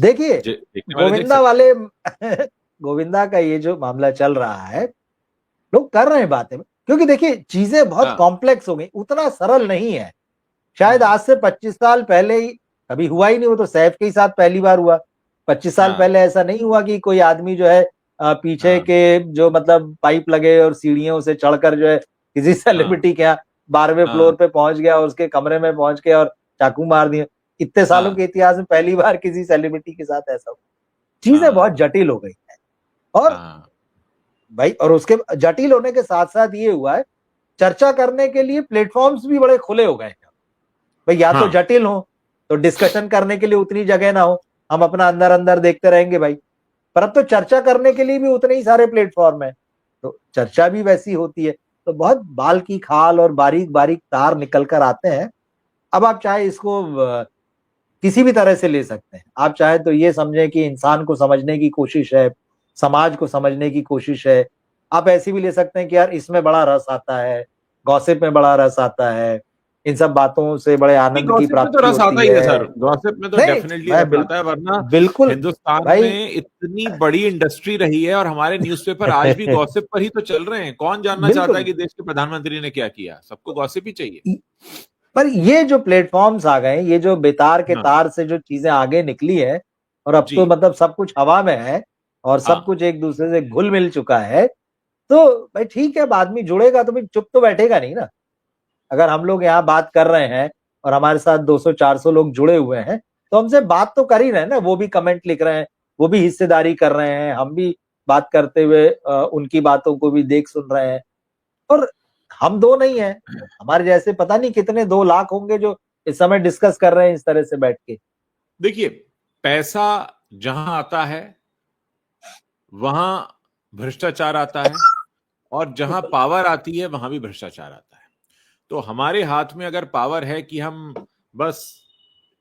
देखिए, गोविंदा वाले गोविंदा का ये जो मामला चल रहा है, लोग कर रहे हैं बातें, क्योंकि देखिए चीजें बहुत कॉम्प्लेक्स हो गई, उतना सरल नहीं है। शायद आज से 25 साल पहले ही कभी हुआ ही नहीं, वो तो सैफ के ही साथ पहली बार हुआ। 25 साल पहले ऐसा नहीं हुआ कि कोई आदमी जो है पीछे के जो मतलब पाइप लगे और सीढ़ियों से चढ़कर जो है किसी सेलिब्रिटी के यहाँ 12वें फ्लोर पे पहुंच गया और उसके कमरे में पहुंच के और चाकू मार दिए। इतने सालों के इतिहास में पहली बार किसी सेलिब्रिटी के साथ ऐसा हुआ। चीजें बहुत जटिल हो गई है, और भाई, और उसके जटिल होने के साथ साथ ये हुआ है, चर्चा करने के लिए प्लेटफॉर्म्स भी बड़े खुले हो गए हैं भाई। या तो जटिल हो तो डिस्कशन करने के लिए उतनी जगह ना हो, हम अपना अंदर अंदर देखते रहेंगे भाई, पर अब तो चर्चा करने के लिए भी उतने ही सारे प्लेटफॉर्म है, तो चर्चा भी वैसी होती है। तो बहुत बाल की खाल और बारीक बारीक तार निकल कर आते हैं। अब आप चाहे इसको किसी भी तरह से ले सकते हैं, आप चाहे तो ये समझें कि इंसान को समझने की कोशिश है, समाज को समझने की कोशिश है। आप ऐसी भी ले सकते हैं कि यार इसमें बड़ा रस आता है, गॉसिप में बड़ा रस आता है, इन सब बातों से बड़े आनंद की प्राप्ति तो रस आता होती ही है। सर, गॉसिप में तो डेफिनेटली रस आता है, वरना बिल्कुल हिंदुस्तान में इतनी बड़ी इंडस्ट्री रही है और हमारे न्यूज़पेपर आज भी गॉसिप पर ही तो चल रहे हैं। कौन जानना चाहता है कि देश के प्रधानमंत्री ने क्या किया? सबको गॉसिप ही चाहिए। पर ये जो प्लेटफॉर्म्स आ गए, ये जो बेतार के तार से जो चीजें आगे निकली है, और अब तो मतलब सब कुछ हवा में है और सब कुछ एक दूसरे से घुल मिल चुका है, तो भाई ठीक है, अब आदमी जुड़ेगा तो भाई चुप तो बैठेगा नहीं ना। अगर हम लोग यहाँ बात कर रहे हैं और हमारे साथ 200-400 लोग जुड़े हुए हैं, तो हमसे बात तो कर ही रहे हैं ना, वो भी कमेंट लिख रहे हैं, वो भी हिस्सेदारी कर रहे हैं, हम भी बात करते हुए उनकी बातों को भी देख सुन रहे हैं। और हम दो नहीं है, हमारे जैसे पता नहीं कितने 2 लाख होंगे जो इस समय डिस्कस कर रहे हैं इस तरह से बैठ के। देखिए, पैसा जहां आता है वहां भ्रष्टाचार आता है, और जहां पावर आती है वहां भी भ्रष्टाचार आता है। तो हमारे हाथ में अगर पावर है कि हम बस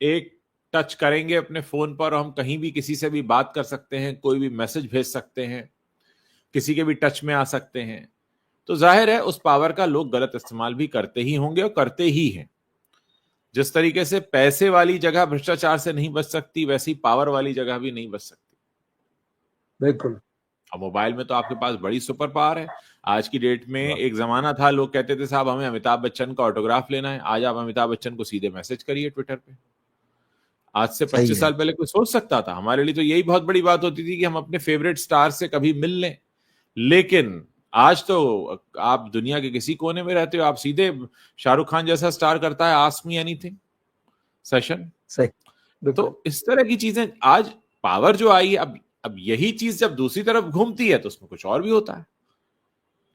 एक टच करेंगे अपने फोन पर और हम कहीं भी किसी से भी बात कर सकते हैं, कोई भी मैसेज भेज सकते हैं, किसी के भी टच में आ सकते हैं, तो जाहिर है उस पावर का लोग गलत इस्तेमाल भी करते ही होंगे और करते ही हैं। जिस तरीके से पैसे वाली जगह भ्रष्टाचार से नहीं बच सकती, वैसी पावर वाली जगह भी नहीं बच सकती। बिल्कुल। अब मोबाइल में तो आपके पास बड़ी सुपर पावर है। आज की डेट में एक जमाना था लोग कहते थे साहब हमें अमिताभ बच्चन का ऑटोग्राफ लेना है, आज आप अमिताभ बच्चन को सीधे मैसेज करिए ट्विटर पे, आज से 25 साल पहले कोई सोच सकता था? हमारे लिए तो यही बहुत बड़ी बात होती थी कि हम अपने फेवरेट स्टार से कभी मिल लें। लेकिन आज तो आप दुनिया के किसी कोने में रहते हो, आप सीधे शाहरुख खान जैसा स्टार करता है आस्क मी एनीथिंग सेशन। सही। तो इस तरह की चीजें, आज पावर जो आई है, अब यही चीज जब दूसरी तरफ घूमती है तो उसमें कुछ और भी होता है।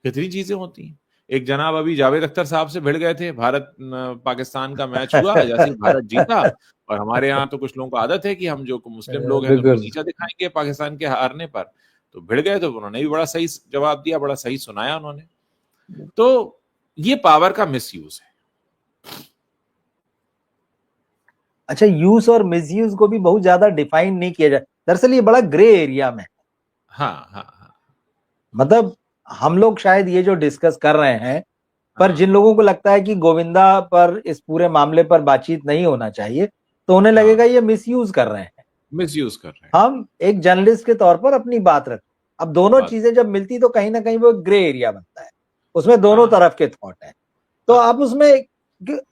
कितनी चीजें होती हैं। एक जनाब अभी जावेद अख्तर साहब से भिड़ गए थे, भारत पाकिस्तान का मैच हुआ, जैसे ही भारत जीता, और हमारे यहाँ तो कुछ लोगों को आदत है कि हम जो मुस्लिम लोग हैं तो उनको नीचा दिखाएंगे पाकिस्तान के हारने पर, तो भिड़ गए। तो उन्होंने भी बड़ा सही जवाब दिया, बड़ा सही सुनाया उन्होंने। तो ये पावर का मिसयूज है। अच्छा, यूज और मिसयूज को भी बहुत ज्यादा डिफाइन नहीं किया जाए, दरअसल ये बड़ा ग्रे एरिया में। हाँ। मतलब हम लोग शायद ये जो डिस्कस कर रहे हैं, पर जिन लोगों को लगता है कि गोविंदा पर इस पूरे मामले पर बातचीत नहीं होना चाहिए, तो उन्हें लगेगा ये मिसयूज कर रहे हैं। मिसयूज कर रहे हैं। हम एक जर्नलिस्ट के तौर पर अपनी बात रखें। अब दोनों चीजें जब मिलती तो कहीं ना कहीं वो ग्रे एरिया बनता है, उसमें दोनों तरफ के थॉट है। तो आप उसमें,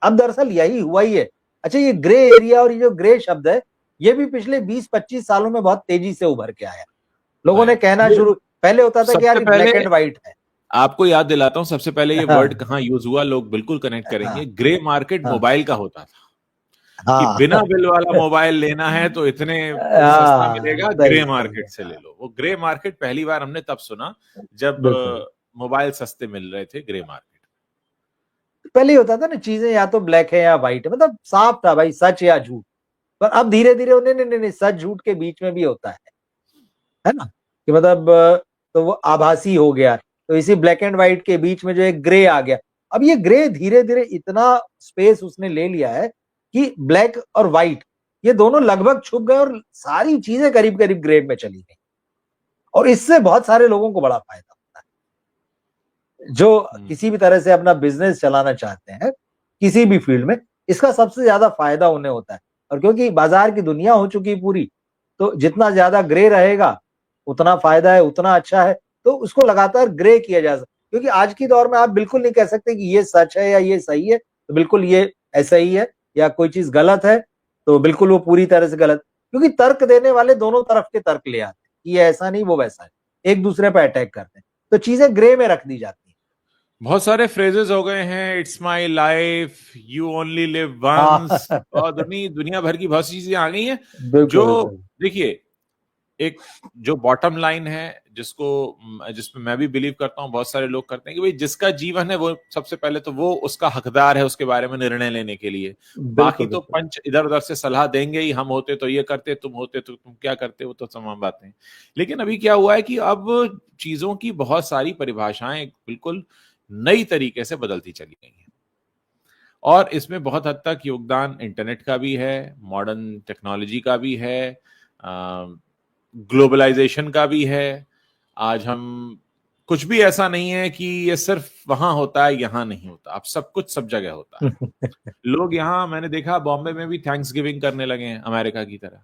अब दरअसल यही हुआ ही है। अच्छा, ये ग्रे एरिया और ये जो ग्रे शब्द है, ये भी पिछले 20-25 सालों में बहुत तेजी से उभर के आया। लोगों ने कहना शुरू, पहले होता था कि यार ब्लैक एंड व्हाइट है। आपको याद दिलाता हूं, सबसे पहले ये वर्ड कहां यूज हुआ, लोग बिल्कुल कनेक्ट करेंगे। ग्रे मार्केट मोबाइल का होता था कि बिना बिल वाला मोबाइल लेना है तो इतने सस्ता मिलेगा, ग्रे मार्केट से ले लो। वो ग्रे मार्केट पहली बार हमने तब सुना जब मोबाइल सस्ते मिल रहे थे। ग्रे मार्केट पहले ही होता था ना, चीजें या तो ब्लैक है या व्हाइट है, मतलब साफ था भाई, सच या झूठ। पर अब धीरे धीरे उन्हें नहीं, सच झूठ के बीच में भी होता है ना, कि मतलब तो वो आभासी हो गया। तो इसी ब्लैक एंड व्हाइट के बीच में जो एक ग्रे आ गया। अब ये ग्रे धीरे धीरे इतना स्पेस उसने ले लिया है कि ब्लैक और व्हाइट ये दोनों लगभग छुप गए और सारी चीजें करीब करीब ग्रे में चली गई। और इससे बहुत सारे लोगों को बड़ा फायदा होता है जो किसी भी तरह से अपना बिजनेस चलाना चाहते हैं किसी भी फील्ड में। इसका सबसे ज्यादा फायदा उन्हें होता है। और क्योंकि बाजार की दुनिया हो चुकी पूरी, तो जितना ज्यादा ग्रे रहेगा उतना फायदा है, उतना अच्छा है। तो उसको लगातार ग्रे किया जा सकता, क्योंकि आज की दौर में आप बिल्कुल नहीं कह सकते कि ये सच है या ये सही है, तो बिल्कुल ये ऐसा ही है, या कोई चीज गलत है तो बिल्कुल वो पूरी तरह से गलत। क्योंकि तर्क देने वाले दोनों तरफ के तर्क ले आते हैं, ये ऐसा नहीं वो वैसा है, एक दूसरे पर अटैक करते हैं, तो चीजें ग्रे में रख दी जाती हैं। बहुत सारे फ्रेजेस हो गए हैं, it's my life, you only live once, और दुनिया भर की बहुत सी चीजें आ गई हैं। जो देखिए, एक जो बॉटम लाइन है जिसमें मैं भी बिलीव करता हूं, बहुत सारे लोग करते हैं कि भाई जिसका जीवन है वो सबसे पहले तो वो उसका हकदार है उसके बारे में निर्णय लेने के लिए। बाकी तो पंच इधर उधर से सलाह देंगे ही, हम होते तो ये करते, तुम होते तो तुम क्या करते, वो तो तमाम बातें। लेकिन अभी क्या हुआ है कि अब चीजों की बहुत सारी परिभाषाएं बिल्कुल नई तरीके से बदलती चली गई हैं, और इसमें बहुत हद तक योगदान इंटरनेट का भी है, मॉडर्न टेक्नोलॉजी का भी है, ग्लोबलाइजेशन का भी है। आज हम कुछ भी ऐसा नहीं है कि ये सिर्फ वहां होता है यहां नहीं होता, अब सब कुछ सब जगह होता है। लोग यहाँ, मैंने देखा बॉम्बे में भी थैंक्स गिविंग करने लगे हैं अमेरिका की तरह,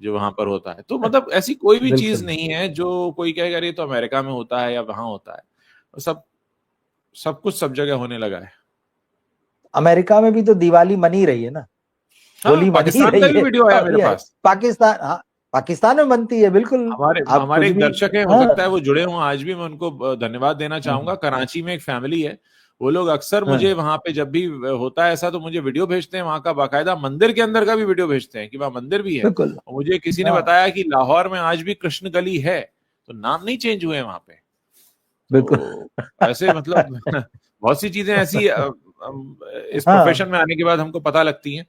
जो वहां पर होता है। तो मतलब ऐसी कोई भी चीज नहीं है जो कोई कहेगा ये तो अमेरिका में होता है या वहां होता है, सब कुछ सब जगह होने लगा है। अमेरिका में भी तो दिवाली मनी रही है ना, होली मनी रही है। वीडियो आया मेरे पास, पाकिस्तान में बनती है बिल्कुल। हमारे एक दर्शक हैं, हो सकता है वो जुड़े हों आज भी, मैं उनको धन्यवाद देना चाहूंगा। कराची में एक फैमिली है, वो लोग अक्सर मुझे वहां पे जब भी होता है ऐसा तो मुझे वीडियो भेजते हैं, वहां का बाकायदा मंदिर के अंदर का भी वीडियो भेजते हैं कि वहां मंदिर भी है। मुझे किसी ने बताया कि लाहौर में आज भी कृष्ण गली है, तो नाम नहीं चेंज हुए वहां पे। तो ऐसे मतलब बहुत सी चीजें ऐसी इस प्रोफेशन में आने के बाद हमको पता लगती हैं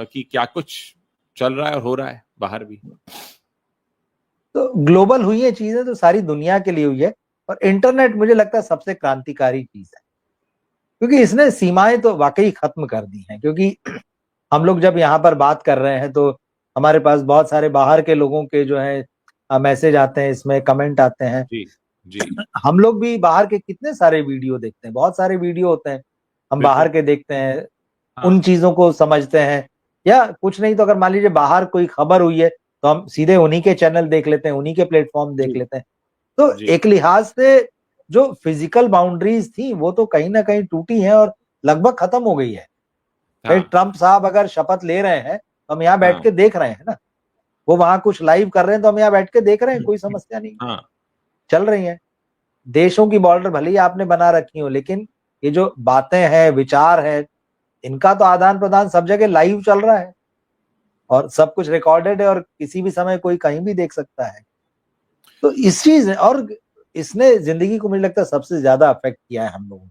कि क्या कुछ चल रहा है और हो रहा है बाहर भी। तो ग्लोबल हुई है चीजें तो सारी दुनिया के लिए हुई है, और इंटरनेट मुझे लगता है सबसे क्रांतिकारी चीज है, क्योंकि इसने सीमाएं तो वाकई खत्म कर दी हैं। क्योंकि हम लोग जब यहाँ पर बात कर रहे हैं तो हमारे पास बहुत सारे बाहर के लोगों के जो है मैसेज आते हैं, इसमें कमेंट आते हैं। जी। हम लोग भी बाहर के कितने सारे वीडियो देखते हैं, बहुत सारे वीडियो होते हैं हम बाहर के देखते हैं, उन चीजों को समझते हैं। या कुछ नहीं तो अगर मान लीजिए बाहर कोई खबर हुई है तो हम सीधे उन्हीं के चैनल देख लेते हैं, उन्हीं के प्लेटफॉर्म देख लेते हैं। तो एक लिहाज से जो फिजिकल बाउंड्रीज थी वो तो कहीं ना कहीं टूटी हैं और लगभग खत्म हो गई है। ट्रंप साहब अगर शपथ ले रहे हैं तो हम यहाँ बैठ हाँ के देख रहे हैं ना, वो वहां कुछ लाइव कर रहे हैं तो हम यहाँ बैठ के देख रहे हैं, कोई समस्या नहीं, हाँ चल रही है। देशों की बॉर्डर भले ही आपने बना रखी हो, लेकिन ये जो बातें हैं, विचार है, इनका तो आदान प्रदान सब जगह लाइव चल रहा है और सब कुछ रिकॉर्डेड है और किसी भी समय कोई कहीं भी देख सकता है। तो इस चीज और इसने जिंदगी को मुझे लगता है सबसे ज्यादा अफेक्ट किया है हम लोगों,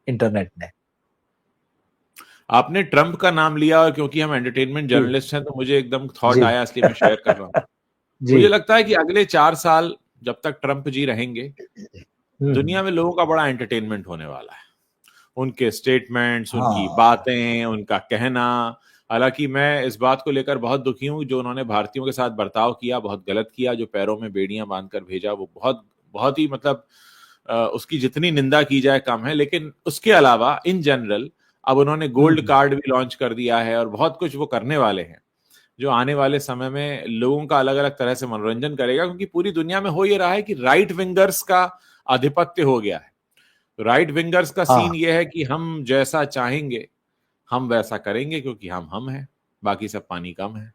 इंटरनेट ने। आपने ट्रंप का नाम लिया और क्योंकि हम एंटरटेनमेंट जर्नलिस्ट हैं तो मुझे एकदम थॉट आया, इसलिए मैं शेयर कर रहा हूँ। मुझे लगता है कि अगले 4 साल जब तक ट्रंप जी रहेंगे, दुनिया में लोगों का बड़ा एंटरटेनमेंट होने वाला है। उनके स्टेटमेंट्स, उनकी बातें, उनका कहना। हालांकि मैं इस बात को लेकर बहुत दुखी हूं, जो उन्होंने भारतीयों के साथ बर्ताव किया बहुत गलत किया, जो पैरों में बेड़ियां बांधकर भेजा, वो बहुत बहुत ही मतलब उसकी जितनी निंदा की जाए कम है। लेकिन उसके अलावा इन जनरल अब उन्होंने गोल्ड कार्ड भी लॉन्च कर दिया है और बहुत कुछ वो करने वाले हैं, जो आने वाले समय में लोगों का अलग अलग तरह से मनोरंजन करेगा। क्योंकि पूरी दुनिया में हो ये रहा है कि राइट विंगर्स का आधिपत्य हो गया है। राइट विंगर्स का सीन ये है कि हम जैसा चाहेंगे हम वैसा करेंगे, क्योंकि हम हैं, बाकी सब पानी कम है।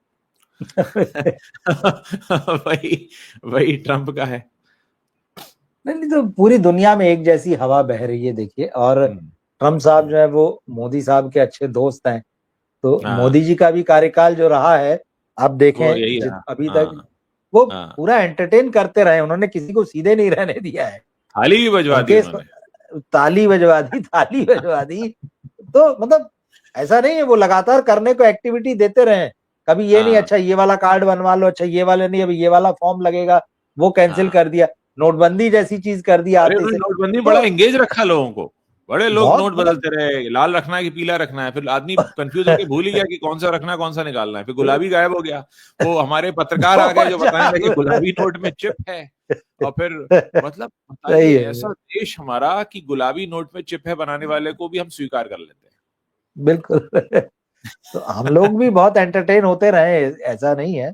वही वही ट्रंप का है। नहीं तो पूरी दुनिया में एक जैसी हवा बह रही है, देखिए। और ट्रंप साहब जो है वो मोदी साहब के अच्छे दोस्त हैं, तो मोदी जी का भी कार्यकाल जो रहा है, आप देखें अभी तक वो पूरा एंटरटेन करते रहे, उन्होंने किसी को सीधे नहीं रहने दिया है। थाली भी बजवा दी उन्होंने, ताली बजवा दी, थाली बजवा दी। तो मतलब ऐसा नहीं है, वो लगातार करने को एक्टिविटी देते रहे। कभी ये नहीं अच्छा ये वाला कार्ड बनवा लो, अच्छा ये वाला नहीं, अभी ये वाला फॉर्म लगेगा, वो कैंसिल कर दिया। नोटबंदी जैसी चीज कर दी आते से। नोटबंदी बड़ा एंगेज रखा लोगों को, बड़े लोग नोट बदलते रहे, लाल रखना है कि पीला रखना है, फिर आदमी कंफ्यूज होकर भूल ही गया कि कौन सा रखना है कौन सा निकालना है, फिर गुलाबी गायब हो गया। वो हमारे पत्रकार आ गए जो बताने लगे गुलाबी नोट में चिप है, और फिर मतलब ऐसा देश हमारा कि गुलाबी नोट में चिप है बनाने वाले को भी हम स्वीकार कर लेते हैं। बिल्कुल। तो हम लोग भी बहुत एंटरटेन होते रहे, ऐसा नहीं है।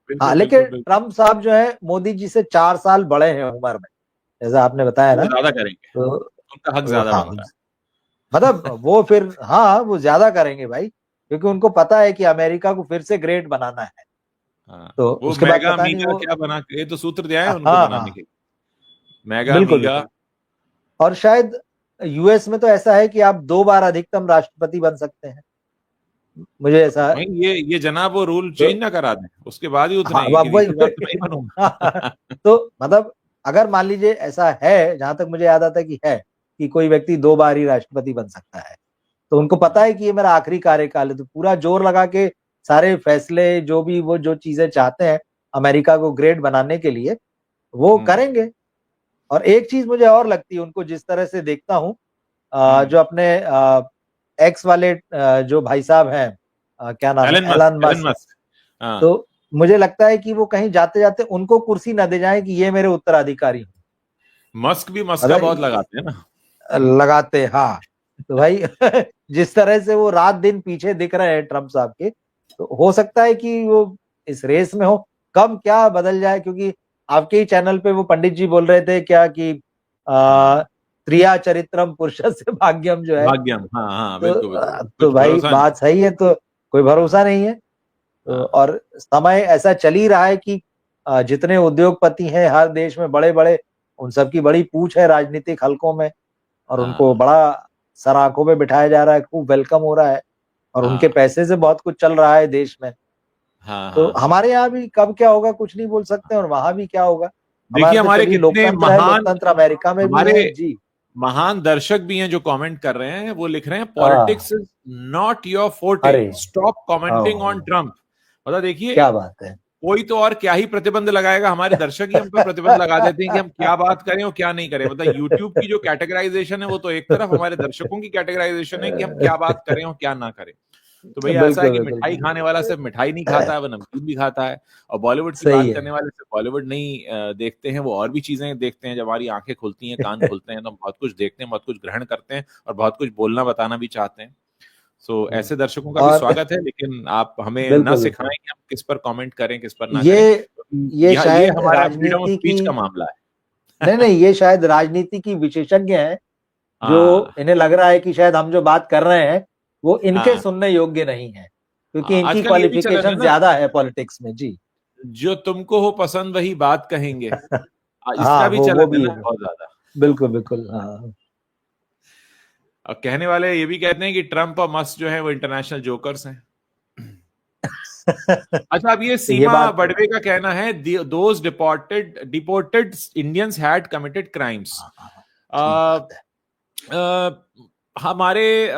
हाँ, लेकिन ट्रंप साहब जो है मोदी जी से 4 साल बड़े हैं उम्र में, जैसा आपने बताया ना, ज्यादा करेंगे तो उनका हक ज्यादा बनता है। मतलब वो फिर वो ज्यादा करेंगे भाई, क्योंकि उनको पता है कि अमेरिका को फिर से ग्रेट बनाना है। तो वो उसके मेगा बाद मीगा क्या बना के तो सूत्र दिया है उनको बनाने के, मेगा मीगा। और शायद यूएस में तो ऐसा है कि आप 2 बार अधिकतम राष्ट्रपति बन सकते हैं, मुझे ऐसा ये जनाब वो रूल चेंज ना करा दें, उसके बाद ही उतरे। तो मतलब अगर मान लीजिए ऐसा है, जहां तक मुझे याद आता है कि है कि कोई व्यक्ति 2 बार ही राष्ट्रपति बन सकता है, तो उनको पता है कि ये मेरा आखिरी कार्यकाल है, तो पूरा जोर लगा के सारे फैसले जो भी वो जो चीजें चाहते हैं अमेरिका को ग्रेट बनाने के लिए वो करेंगे। और एक चीज मुझे और लगती है, उनको जिस तरह से देखता हूँ, जो अपने एक्स वाले जो भाई साहब हैं, क्या नाम है, एलन मस्क। तो मुझे लगता है कि वो कहीं जाते जाते उनको कुर्सी ना दे जाए कि ये मेरे उत्तराधिकारी हैं। मस्क भी मस्का बहुत लगाते हैं ना, लगाते। हाँ, तो भाई जिस तरह से वो रात दिन पीछे दिख रहे हैं ट्रंप साहब के, तो हो सकता है कि वो इस रेस में हो, कब क्या बदल जाए। क्योंकि आपके ही चैनल पे वो पंडित जी बोल रहे थे क्या कि त्रिया चरित्रम पुरुषस्य भाग्यम जो है, भाग्यम। हाँ, बिल्कुल, तो भाई बात सही है, तो कोई भरोसा नहीं है। तो और समय ऐसा चल ही रहा है कि जितने उद्योगपति हैं हर देश में बड़े बड़े, उन सबकी बड़ी पूछ है राजनीतिक हलकों में, और उनको बड़ा सराखों में बिठाया जा रहा है, खूब वेलकम हो रहा है, और उनके पैसे से बहुत कुछ चल रहा है देश में। तो हमारे यहाँ भी कब क्या होगा कुछ नहीं बोल सकते, और वहां भी क्या होगा। देखिए हमारे कितने महान लोकतंत्र अमेरिका में भी है जी, महान दर्शक भी हैं जो कमेंट कर रहे हैं, वो लिख रहे हैं politics is not your forte, stop commenting on Trump. मतलब देखिए क्या बात है, कोई तो और क्या ही प्रतिबंध लगाएगा, हमारे दर्शक ही हम पर प्रतिबंध लगा देते हैं कि हम क्या बात करें और क्या नहीं करें। मतलब यूट्यूब की जो कैटेगराइजेशन है वो तो एक तरफ, हमारे दर्शकों की कैटेगराइजेशन है कि हम क्या बात करें और क्या ना करें। तो भैया ऐसा है कि मिठाई खाने वाला सिर्फ मिठाई नहीं खाता है, वो नमकीन भी खाता है, और बॉलीवुड की बात करने वाले सिर्फ बॉलीवुड नहीं देखते हैं, वो और भी चीजें देखते हैं। जब हमारी आंखें खुलती हैं, कान खुलते हैं, तो हम बहुत कुछ देखते हैं, बहुत कुछ ग्रहण करते हैं, और बहुत कुछ बोलना बताना भी चाहते हैं। सो ऐसे दर्शकों का भी स्वागत है, लेकिन आप हमें ना सिखाएं कि हम किस पर कमेंट करें, किस पर ना करें। ये शायद हमारा फ्रीडम ऑफ स्पीच का मामला है। नहीं, ये शायद राजनीति की विशेषज्ञ हैं, जो इन्हें लग रहा है कि शायद हम जो बात कर रहे हैं वो इनके सुनने योग्य नहीं है, क्योंकि इनकी आजकल ये भी चलन है क्वालिफिकेशन ना, ज्यादा है पॉलिटिक्स में जी। जो तुमको हो पसंद वही बात कहेंगे। हाँ इसका भी वो चलन है भी ना है, बहुत ज्यादा। बिल्कुल बिल्कुल हाँ। और कहने वाले ये भी कहते हैं कि ट्रम्प और मस्क जो है वो इंटरनेशनल जोकर्स हैं। अच्छा, अब ये तो ये सीमा बात बड़वे का कहना है those deported Indians had committed crimes. ठीक बात है। हमारे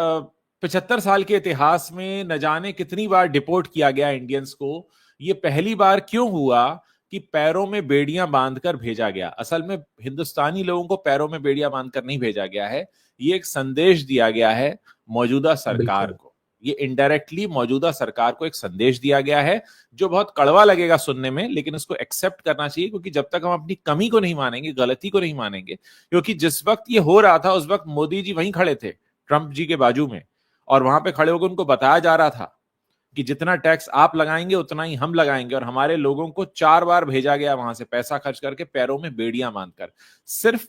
75 साल के इतिहास में न जाने कितनी बार डिपोर्ट किया गया इंडियंस को। ये पहली बार क्यों हुआ कि पैरों में बेड़ियां बांधकर भेजा गया? असल में हिंदुस्तानी लोगों को पैरों में बेड़ियां बांधकर नहीं भेजा गया है। ये एक संदेश दिया गया है मौजूदा सरकार बिल्कुल को। ये इनडायरेक्टली मौजूदा सरकार को एक संदेश दिया गया है, जो बहुत कड़वा लगेगा सुनने में, लेकिन उसको एक्सेप्ट करना चाहिए, क्योंकि जब तक हम अपनी कमी को नहीं मानेंगे, गलती को नहीं मानेंगे। क्योंकि जिस वक्त ये हो रहा था उस वक्त मोदी जी वहीं खड़े थे ट्रंप जी के बाजू में, और वहां पे खड़े होकर उनको बताया जा रहा था कि जितना टैक्स आप लगाएंगे उतना ही हम लगाएंगे। और हमारे लोगों को 4 बार भेजा गया वहां से पैसा खर्च करके, पैरों में बेड़ियां बांधकर। सिर्फ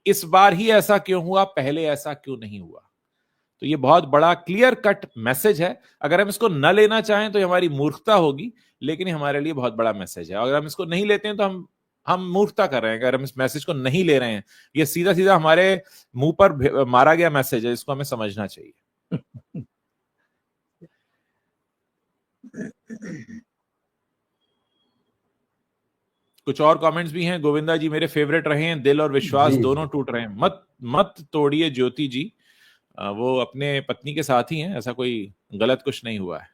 इस बार ही ऐसा क्यों हुआ, पहले ऐसा क्यों नहीं हुआ? तो ये बहुत बड़ा क्लियर कट मैसेज है। अगर हम इसको न लेना चाहें तो ये हमारी मूर्खता होगी, लेकिन ये हमारे लिए बहुत बड़ा मैसेज है। अगर हम इसको नहीं लेते हैं तो हम मूर्खता कर रहे हैं। अगर हम इस मैसेज को नहीं ले रहे हैं, ये सीधा सीधा हमारे मुंह पर मारा गया मैसेज है, इसको हमें समझना चाहिए। कुछ और कमेंट्स भी हैं। गोविंदा जी मेरे फेवरेट रहे हैं, दिल और विश्वास जी दोनों जी। टूट रहे हैं। मत मत तोड़िए ज्योति जी, वो अपने पत्नी के साथ ही हैं, ऐसा कोई गलत कुछ नहीं हुआ है।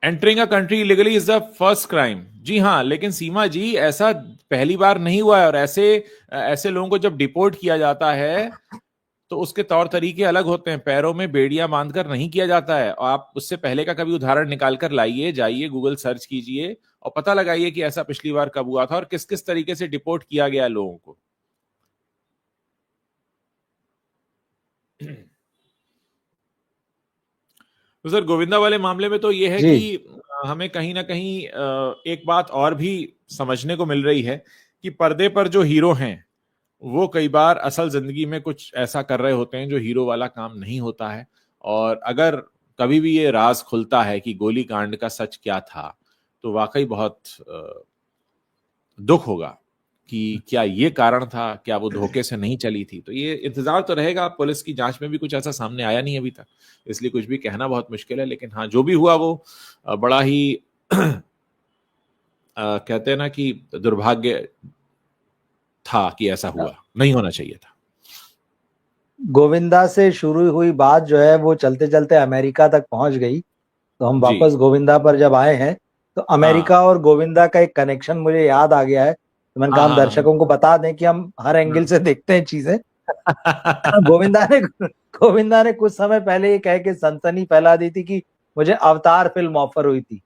Entering a country illegally is the first crime. जी हाँ, लेकिन सीमा जी ऐसा पहली बार नहीं हुआ है। और ऐसे लोगों को जब डिपोर्ट किया जाता है तो उसके तौर तरीके अलग होते हैं। पैरों में बेड़ियां बांधकर नहीं किया जाता है। और आप उससे पहले का कभी उदाहरण निकाल कर लाइए, जाइए गूगल सर्च कीजिए और पता लगाइए कि ऐसा पिछली बार कब हुआ था और किस किस तरीके से डिपोर्ट किया गया लोगों को। तो सर, गोविंदा वाले मामले में तो यह है जी कि हमें कहीं ना कहीं एक बात और भी समझने को मिल रही है कि पर्दे पर जो हीरो हैं वो कई बार असल जिंदगी में कुछ ऐसा कर रहे होते हैं जो हीरो वाला काम नहीं होता है। और अगर कभी भी ये राज खुलता है कि गोलीकांड का सच क्या था, तो वाकई बहुत दुख होगा कि क्या ये कारण था, क्या वो धोखे से नहीं चली थी। तो ये इंतजार तो रहेगा। पुलिस की जांच में भी कुछ ऐसा सामने आया नहीं अभी तक, इसलिए कुछ भी कहना बहुत मुश्किल है। लेकिन हाँ, जो भी हुआ वो बड़ा ही कहते हैं ना कि दुर्भाग्य था कि ऐसा हुआ, नहीं होना चाहिए था। गोविंदा से शुरू हुई बात जो है वो चलते चलते अमेरिका तक पहुंच गई। तो हम जी वापस गोविंदा पर जब आए हैं तो हाँ अमेरिका और गोविंदा का एक कनेक्शन मुझे याद आ गया है। तो मैंने हाँ कहा हम हाँ हाँ दर्शकों को बता दें कि हम हर एंगल से देखते हैं चीजें। गोविंदा ने गोविंदा ने कुछ समय पहले ये कह के सनसनी फैला दी थी कि मुझे अवतार फिल्म ऑफर हुई थी,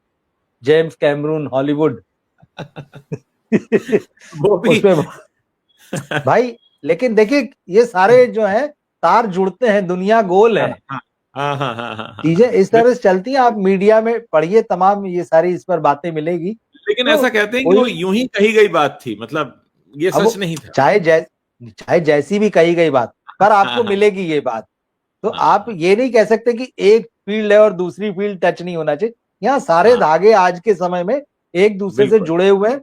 जेम्स कैमरून हॉलीवुड। वो भी उसमें भाई, लेकिन देखिए ये सारे जो है तार जुड़ते हैं, दुनिया गोल हाँ है, हाँ हाँ हाँ हाँ हाँ चीजें इस तरह से चलती हैं। आप मीडिया में पढ़िए, तमाम ये सारी इस पर बातें मिलेगी। लेकिन तो ऐसा कहते हैं कि वो कोई यूं ही कही गई बात थी, मतलब ये अब सच नहीं था। चाहे जैसी भी कही गई बात, पर हाँ आपको हाँ मिलेगी ये बात। तो आप हाँ, ये नहीं कह सकते कि एक फील्ड है और दूसरी फील्ड टच नहीं होना चाहिए। यहाँ सारे हाँ, धागे आज के समय में एक दूसरे से बिल्कुल जुड़े हुए हैं।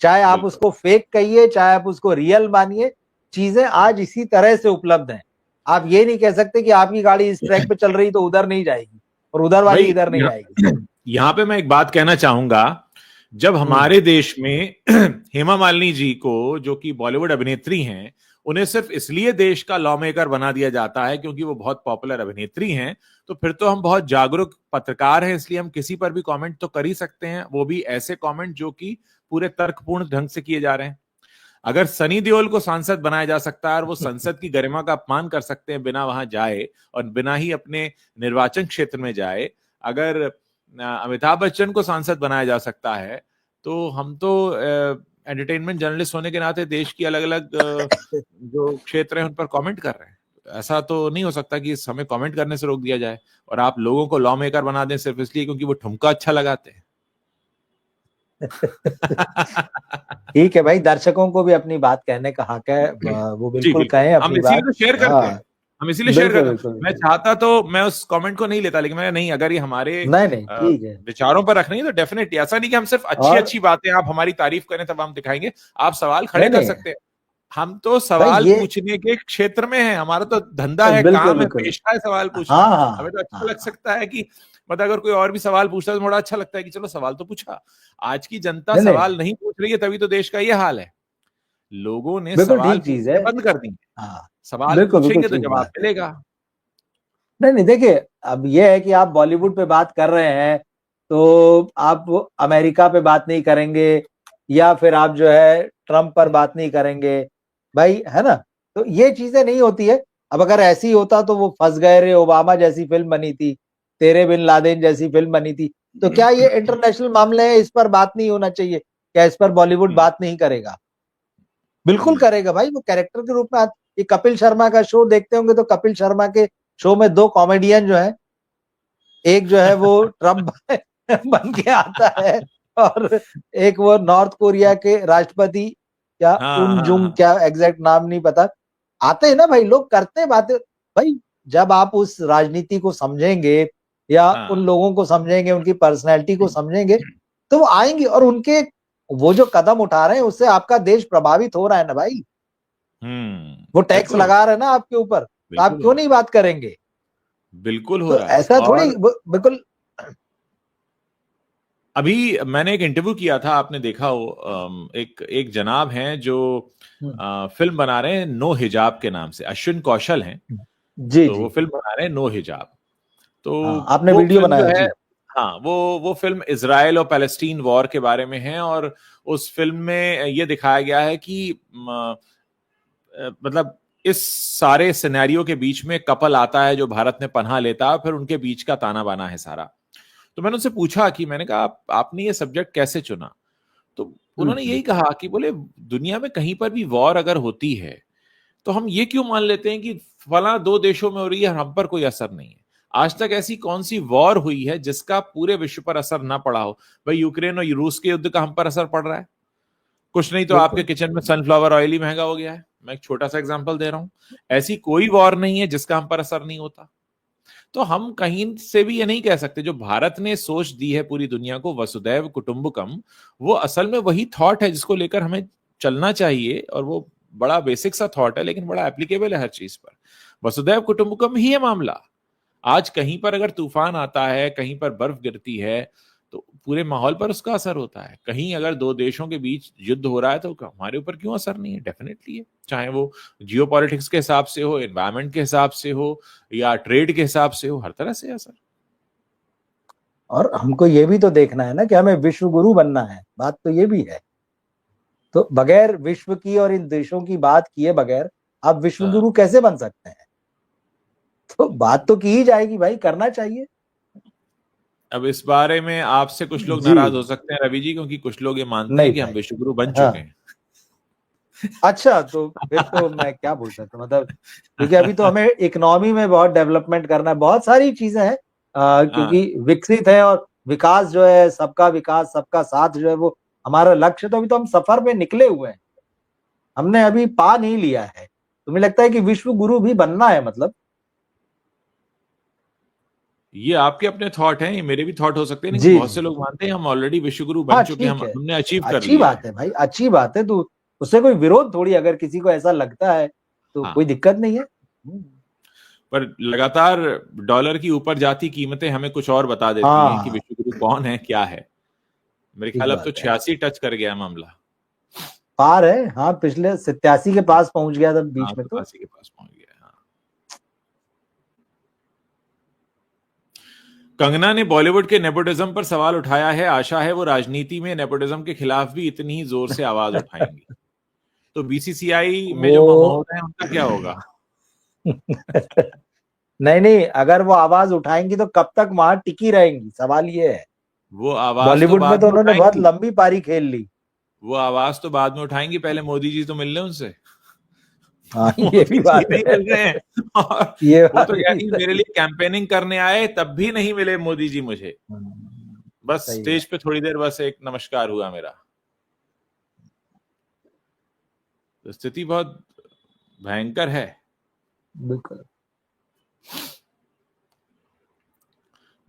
चाहे आप बिल्कुल। उसको फेक कहिए, चाहे आप उसको रियल मानिए, चीजें आज इसी तरह से उपलब्ध हैं। आप ये नहीं कह सकते कि आपकी गाड़ी इस ट्रैक पे चल रही तो उधर नहीं जाएगी और उधर वाली भाई इधर नहीं आएगी। यहाँ पे मैं एक बात कहना चाहूंगा। जब हम्म हमारे देश में हेमा मालिनी जी को, जो कि बॉलीवुड अभिनेत्री हैं, उन्हें सिर्फ इसलिए देश का लॉ मेकर बना दिया जाता है क्योंकि वो बहुत पॉपुलर अभिनेत्री हैं, तो फिर तो हम बहुत जागरूक पत्रकार हैं, इसलिए हम किसी पर भी कमेंट तो कर ही सकते हैं, वो भी ऐसे कमेंट जो कि पूरे तर्कपूर्ण ढंग से किए जा रहे हैं। अगर सनी देओल को सांसद बनाया जा सकता है और वो संसद की गरिमा का अपमान कर सकते हैं बिना वहां जाए और बिना ही अपने निर्वाचन क्षेत्र में जाए, अगर अमिताभ बच्चन को सांसद बनाया जा सकता है, तो हम तो एंटरटेनमेंट जर्नलिस्ट होने के नाते देश की अलग अलग जो क्षेत्र हैं उन पर कमेंट कर रहे हैं। ऐसा तो नहीं हो सकता कि हमें कमेंट करने से रोक दिया जाए और आप लोगों को लॉ मेकर बना दें सिर्फ इसलिए क्योंकि वो ठुमका अच्छा लगाते हैं। ठीक है भाई, दर्शकों को भी अपनी बात कहने का हक है, वो जी बिल्कुल बिल्कुल, कहें हम अपनी इसीलिए बात। तो शेयर करते हाँ हैं। हम इसीलिए शेयर बिल्कुल करते हैं। बिल्कुल मैं बिल्कुल। चाहता तो मैं उस कमेंट को नहीं लेता, लेकिन मैं नहीं, अगर ये हमारे नहीं नहीं ठीक है। विचारों पर रखनी है तो डेफिनेटली, ऐसा नहीं कि हम सिर्फ अच्छी और अच्छी बातें आप हमारी तारीफ करें तब हम दिखाएंगे, आप सवाल खड़े नहीं कर नहीं सकते हैं। हम तो भाई सवाल ये पूछने के क्षेत्र में हैं, हमारा तो धंधा है, बिल्कुल काम है, बिल्कुल। पेशा है सवाल पूछना। हाँ हाँ हमें तो अच्छा हाँ लग हाँ। सकता है कि मतलब अगर कोई और भी सवाल पूछता है तो बड़ा अच्छा लगता है कि चलो सवाल तो पूछा। आज की जनता नहीं नहीं सवाल नहीं पूछ रही है, तभी तो देश का ये हाल है। लोगों ने बिल्कुल सवाल ठीक चीज है। पूछने बंद कर दिए। हाँ सवाल बिल्कुल बिल्कुल पूछेंगे तो ठीक जवाब बात है। मिलेगा। नहीं नहीं देखिए, अब ये है कि आप बॉलीवुड पे बात कर रहे हैं तो आप अमेरिका पे बात नहीं करेंगे, या फिर आप जो है ट्रम्प पर बात नहीं करेंगे, भाई है ना। तो ये चीजें नहीं होती है। अब अगर ऐसी होता तो वो फंस गए रे ओबामा जैसी फिल्म बनी थी, तेरे बिन लादेन जैसी फिल्म बनी थी। तो क्या ये इंटरनेशनल मामले हैं, इस पर बात नहीं होना चाहिए? क्या इस पर बॉलीवुड हम्म, बात नहीं करेगा? बिल्कुल हम्म, करेगा भाई, वो कैरेक्टर के रूप में ये कपिल शर्मा का शो देखते होंगे तो कपिल शर्मा के शो में दो कॉमेडियन जो है, एक जो है वो ट्रम्प बन के आता है, और एक वो नॉर्थ कोरिया के राष्ट्रपति, क्या हाँ उन हाँ जुंग, हाँ क्या एग्जैक्ट नाम नहीं पता, आते हैं ना भाई, लोग करते हैं बातें। भाई जब आप उस राजनीति को समझेंगे या उन हाँ। लोगों को समझेंगे, उनकी पर्सनैलिटी को समझेंगे, तो वो आएंगे, और उनके वो जो कदम उठा रहे हैं उससे आपका देश प्रभावित हो रहा है ना भाई। वो टैक्स बिल्कुल हो लगा रहा रहे हैं ना आपके ऊपर, है, तो आप बिल्कुल हो क्यों रहा नहीं बात करेंगे? है, बिल्कुल हो तो रहा है। ऐसा थोड़ी और बिल्कुल। अभी मैंने एक इंटरव्यू किया था, आपने देखा हो, एक एक जनाब हैं जो फिल्म बना रहे हैं नो हिजाब के नाम से, अश्विन कौशल हैं। जी तो जी। वो फिल्म बना रहे हैं नो हिजाब। तो हाँ आपने वो वीडियो फिल्म जो बनाया है, जी। हाँ, वो फिल्म इजराइल और पैलेस्टीन वॉर के बारे में है। और उस फिल्म में ये दिखाया गया है कि मतलब इस सारे सिनेरियो के बीच में कपल आता है जो भारत में पनाह लेता है, फिर उनके बीच का ताना बाना है सारा। तो मैंने उनसे पूछा कि मैंने कहा आपने ये सब्जेक्ट कैसे चुना? तो उन्होंने हम्म। यही कहा कि बोले दुनिया में कहीं पर भी वॉर अगर होती है तो हम ये क्यों मान लेते हैं कि फला दो देशों में हो रही है, हम पर कोई असर नहीं है। आज तक ऐसी कौन सी वॉर हुई है जिसका पूरे विश्व पर असर ना पड़ा हो? भाई यूक्रेन और रूस के युद्ध का हम पर असर पड़ रहा है, कुछ नहीं तो आपके बिल्कुल। किचन में सनफ्लावर ऑयल ही महंगा हो गया है। मैं एक छोटा सा एग्जांपल दे रहा हूं। ऐसी कोई वॉर नहीं है जिसका हम पर असर नहीं होता। तो हम कहीं से भी ये नहीं कह सकते, जो भारत ने सोच दी है पूरी दुनिया को वसुदैव कुटुंबकम, वो असल में वही थॉट है जिसको लेकर हमें चलना चाहिए। और वो बड़ा बेसिक सा थॉट है, लेकिन बड़ा एप्लीकेबल है हर चीज पर। वसुदैव कुटुंबकम ही है मामला। आज कहीं पर अगर तूफान आता है, कहीं पर बर्फ गिरती है, तो पूरे माहौल पर उसका असर होता है। कहीं अगर दो देशों के बीच युद्ध हो रहा है तो हमारे ऊपर क्यों असर नहीं है? डेफिनेटली है। चाहे वो जियो पॉलिटिक्स के हिसाब से हो, एनवायरमेंट के हिसाब से हो, या ट्रेड के हिसाब से हो, हर तरह से असर। और हमको ये भी तो देखना है ना कि हमें विश्व गुरु बनना है, बात तो ये भी है। तो बगैर विश्व की और इन देशों की बात किए बगैर आप विश्व हाँ। गुरु कैसे बन सकते हैं? तो बात तो की ही जाएगी भाई, करना चाहिए। अब इस बारे में आपसे कुछ लोग जी। नाराज हो सकते हैं रवि जी, क्योंकि कुछ लोग ये मानते हैं नहीं कि हम भाई। विश्वगुरु बन हाँ। चुके हैं। अच्छा तो फिर तो मैं क्या बोल सकता हूँ, मतलब क्योंकि अभी तो हमें इकोनॉमी में बहुत डेवलपमेंट करना है, बहुत सारी चीजें हैं, हाँ, क्योंकि विकसित है, और विकास जो है, सबका विकास सबका साथ जो है वो हमारा लक्ष्य है। तो अभी तो हम सफर में निकले हुए हैं, हमने अभी पा नहीं लिया है। तो मुझे लगता है कि विश्व गुरु भी बनना है, मतलब। ये आपके अपने थॉट हैं, ये मेरे भी थॉट हो सकते हैं, लेकिन जी बहुत जी। से लोग मानते हैं हम ऑलरेडी विश्वगुरु बन हाँ चुके हैं, हम ठीक है, हमने अचीव कर अच्छी लिया बात है। है भाई, अच्छी बात है। तो उससे कोई विरोध थोड़ी, अगर किसी को ऐसा लगता है तो हाँ, कोई दिक्कत नहीं है। पर लगातार डॉलर की ऊपर जाती कीमतें हमें कुछ और बता देती हैं कि हाँ विश्वगुरु कौन है, क्या है। मेरे ठीक ख्याल अब तो बात है। 86 टच कर गया मामला। पार है, हाँ, पिछले 87 के पास पहुंच गया था हाँ, बीच में तो। 87 के पास पहुंच गया। हाँ। कंगना ने बॉलीवुड के नेपोटिज्म पर सवाल उठाया है, आशा है वो राजनीति में नेपोटिज्म के खिलाफ भी इतनी ही जोर से आवाज उठाएंगी। तो बीसीसीआई में जो वो महोदय हैं उनका क्या होगा? नहीं नहीं, अगर वो आवाज उठाएंगी तो कब तक वहां टिकी रहेंगी, सवाल ये है। वो आवाज तो बॉलीवुड में बाद तो में उन्होंने बहुत उठाएंगी। लंबी पारी खेल ली। वो आवाज तो बाद में उठाएंगी, पहले मोदी जी तो मिल रहे उनसे। हाँ ये भी मोदी जी बात नहीं है। मिल रहे हैं। और ये वो बात तो कह भी रही है, मेरे सही। लिए कैंपेनिंग करने आए तब भी नहीं मिले मोदी जी मुझे। बस सही स्टेज बात। पे थोड़ी देर बस एक नमस्कार हुआ मेरा। तो स्थिति बहुत भयंकर है। बिल्कुल।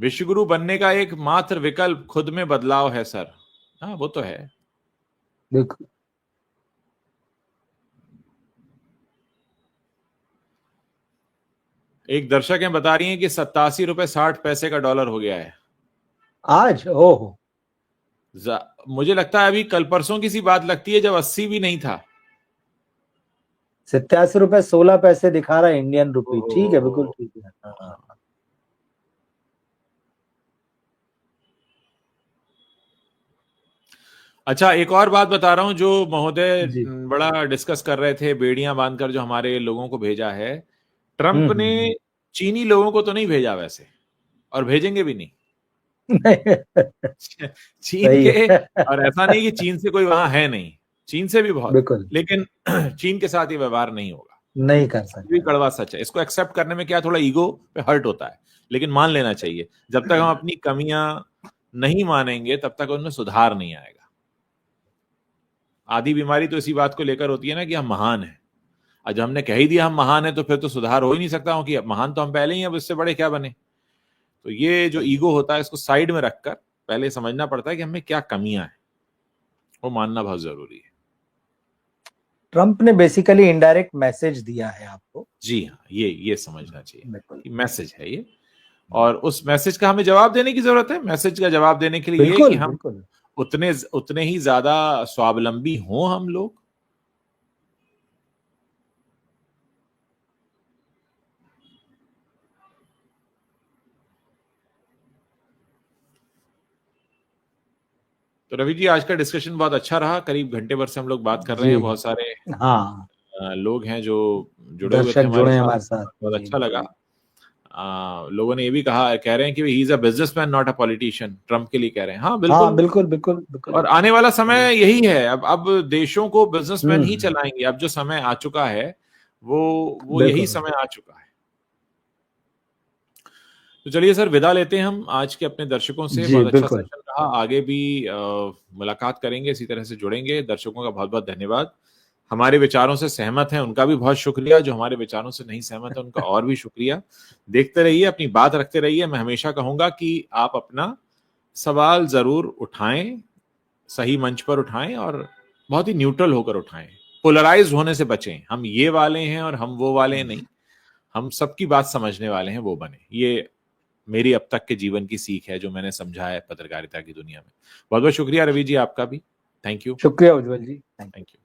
विश्वगुरु बनने का एक मात्र विकल्प खुद में बदलाव है सर। हाँ वो तो है। बिल्कुल। एक दर्शक हैं बता रही हैं कि 87 रुपए 60 पैसे का डॉलर हो गया है आज ओहो, मुझे लगता है अभी कल परसों की सी बात लगती है जब 80 भी नहीं था। 87 रुपए 16 पैसे दिखा रहा है इंडियन रुपी। ठीक है, बिल्कुल ओहो। ठीक है। हाँ। अच्छा एक और बात बता रहा हूं जो महोदय जी। बड़ा डिस्कस कर रहे थे, बेड़ियां बांधकर जो हमारे लोगों को भेजा है। ट्रंप ने हम्म। चीनी लोगों को तो नहीं भेजा वैसे, और भेजेंगे भी नहीं। चीन सही के, है। और ऐसा नहीं कि चीन से कोई वहां है नहीं, चीन से भी बहुत, बिल्कुल लेकिन चीन के साथ ये व्यवहार नहीं होगा। नहीं कर ये भी सकता। कड़वा सच है, इसको एक्सेप्ट करने में क्या थोड़ा ईगो पे हर्ट होता है, लेकिन मान लेना चाहिए। जब तक हम अपनी कमियां नहीं मानेंगे तब तक उनमें सुधार नहीं आएगा। आधी बीमारी तो इसी बात को लेकर होती है ना कि हम महान हैं। और जब हमने कह ही दिया हम महान हैं तो फिर तो सुधार हो ही नहीं सकता हूं कि अब महान तो हम पहले ही हैं, अब इससे बड़े क्या बने। तो ये जो ईगो होता है इसको साइड में रखकर पहले समझना पड़ता है कि हमें क्या कमियां हैं, वो मानना बहुत जरूरी है। ट्रंप ने बेसिकली इनडायरेक्ट मैसेज दिया है आपको। जी हाँ, ये समझना चाहिए बिल्कुल कि मैसेज है ये, और उस मैसेज का हमें जवाब देने की जरूरत है। मैसेज का जवाब देने के लिए ये कि बिल्कुल हम बिल्कुल। उतने ही ज्यादा स्वावलंबी हों हम लोग। तो रवि जी आज का डिस्कशन बहुत अच्छा रहा, करीब घंटे भर से हम लोग बात कर रहे जी। हैं, बहुत सारे हाँ, लोग हैं जो जुड़े हुए थे दर्शक हमारे जुड़े हैं साथ, हमारे साथ। बहुत जी अच्छा लगा। लोगों ने ये भी कहा, कह रहे हैं कि he is a businessman not a politician, Trump के लिए कह रहे हैं। हाँ हाँ, बिल्कुल। बिल्कुल बिल्कुल बिल्कुल। और आने वाला समय यही है, अब देशों को बिजनेसमैन ही हम्म। चलाएंगे। अब जो समय आ चुका है वो यही बिल्कुल। समय आ चुका है। तो चलिए सर विदा लेते हैं हम आज के अपने दर्शकों से। जी बहुत अच्छा बिल्कुल। सेशन रहा, आगे भी मुलाकात करेंगे, इसी तरह से जुड़ेंगे। दर्शकों का बहुत बहुत धन्यवाद। हमारे विचारों से सहमत हैं उनका भी बहुत शुक्रिया, जो हमारे विचारों से नहीं सहमत है उनका और भी शुक्रिया। देखते रहिए, अपनी बात रखते रहिए। मैं हमेशा कहूंगा कि आप अपना सवाल जरूर उठाएं, सही मंच पर उठाएं, और बहुत ही न्यूट्रल होकर उठाएं। पोलराइज होने से बचें। हम ये वाले हैं और हम वो वाले नहीं, हम सबकी बात समझने वाले हैं, वो बने। ये मेरी अब तक के जीवन की सीख है जो मैंने समझा है पत्रकारिता की दुनिया में। बहुत बहुत शुक्रिया रवि जी आपका भी। Thank you. शुक्रिया उज्जवल जी। Thank you.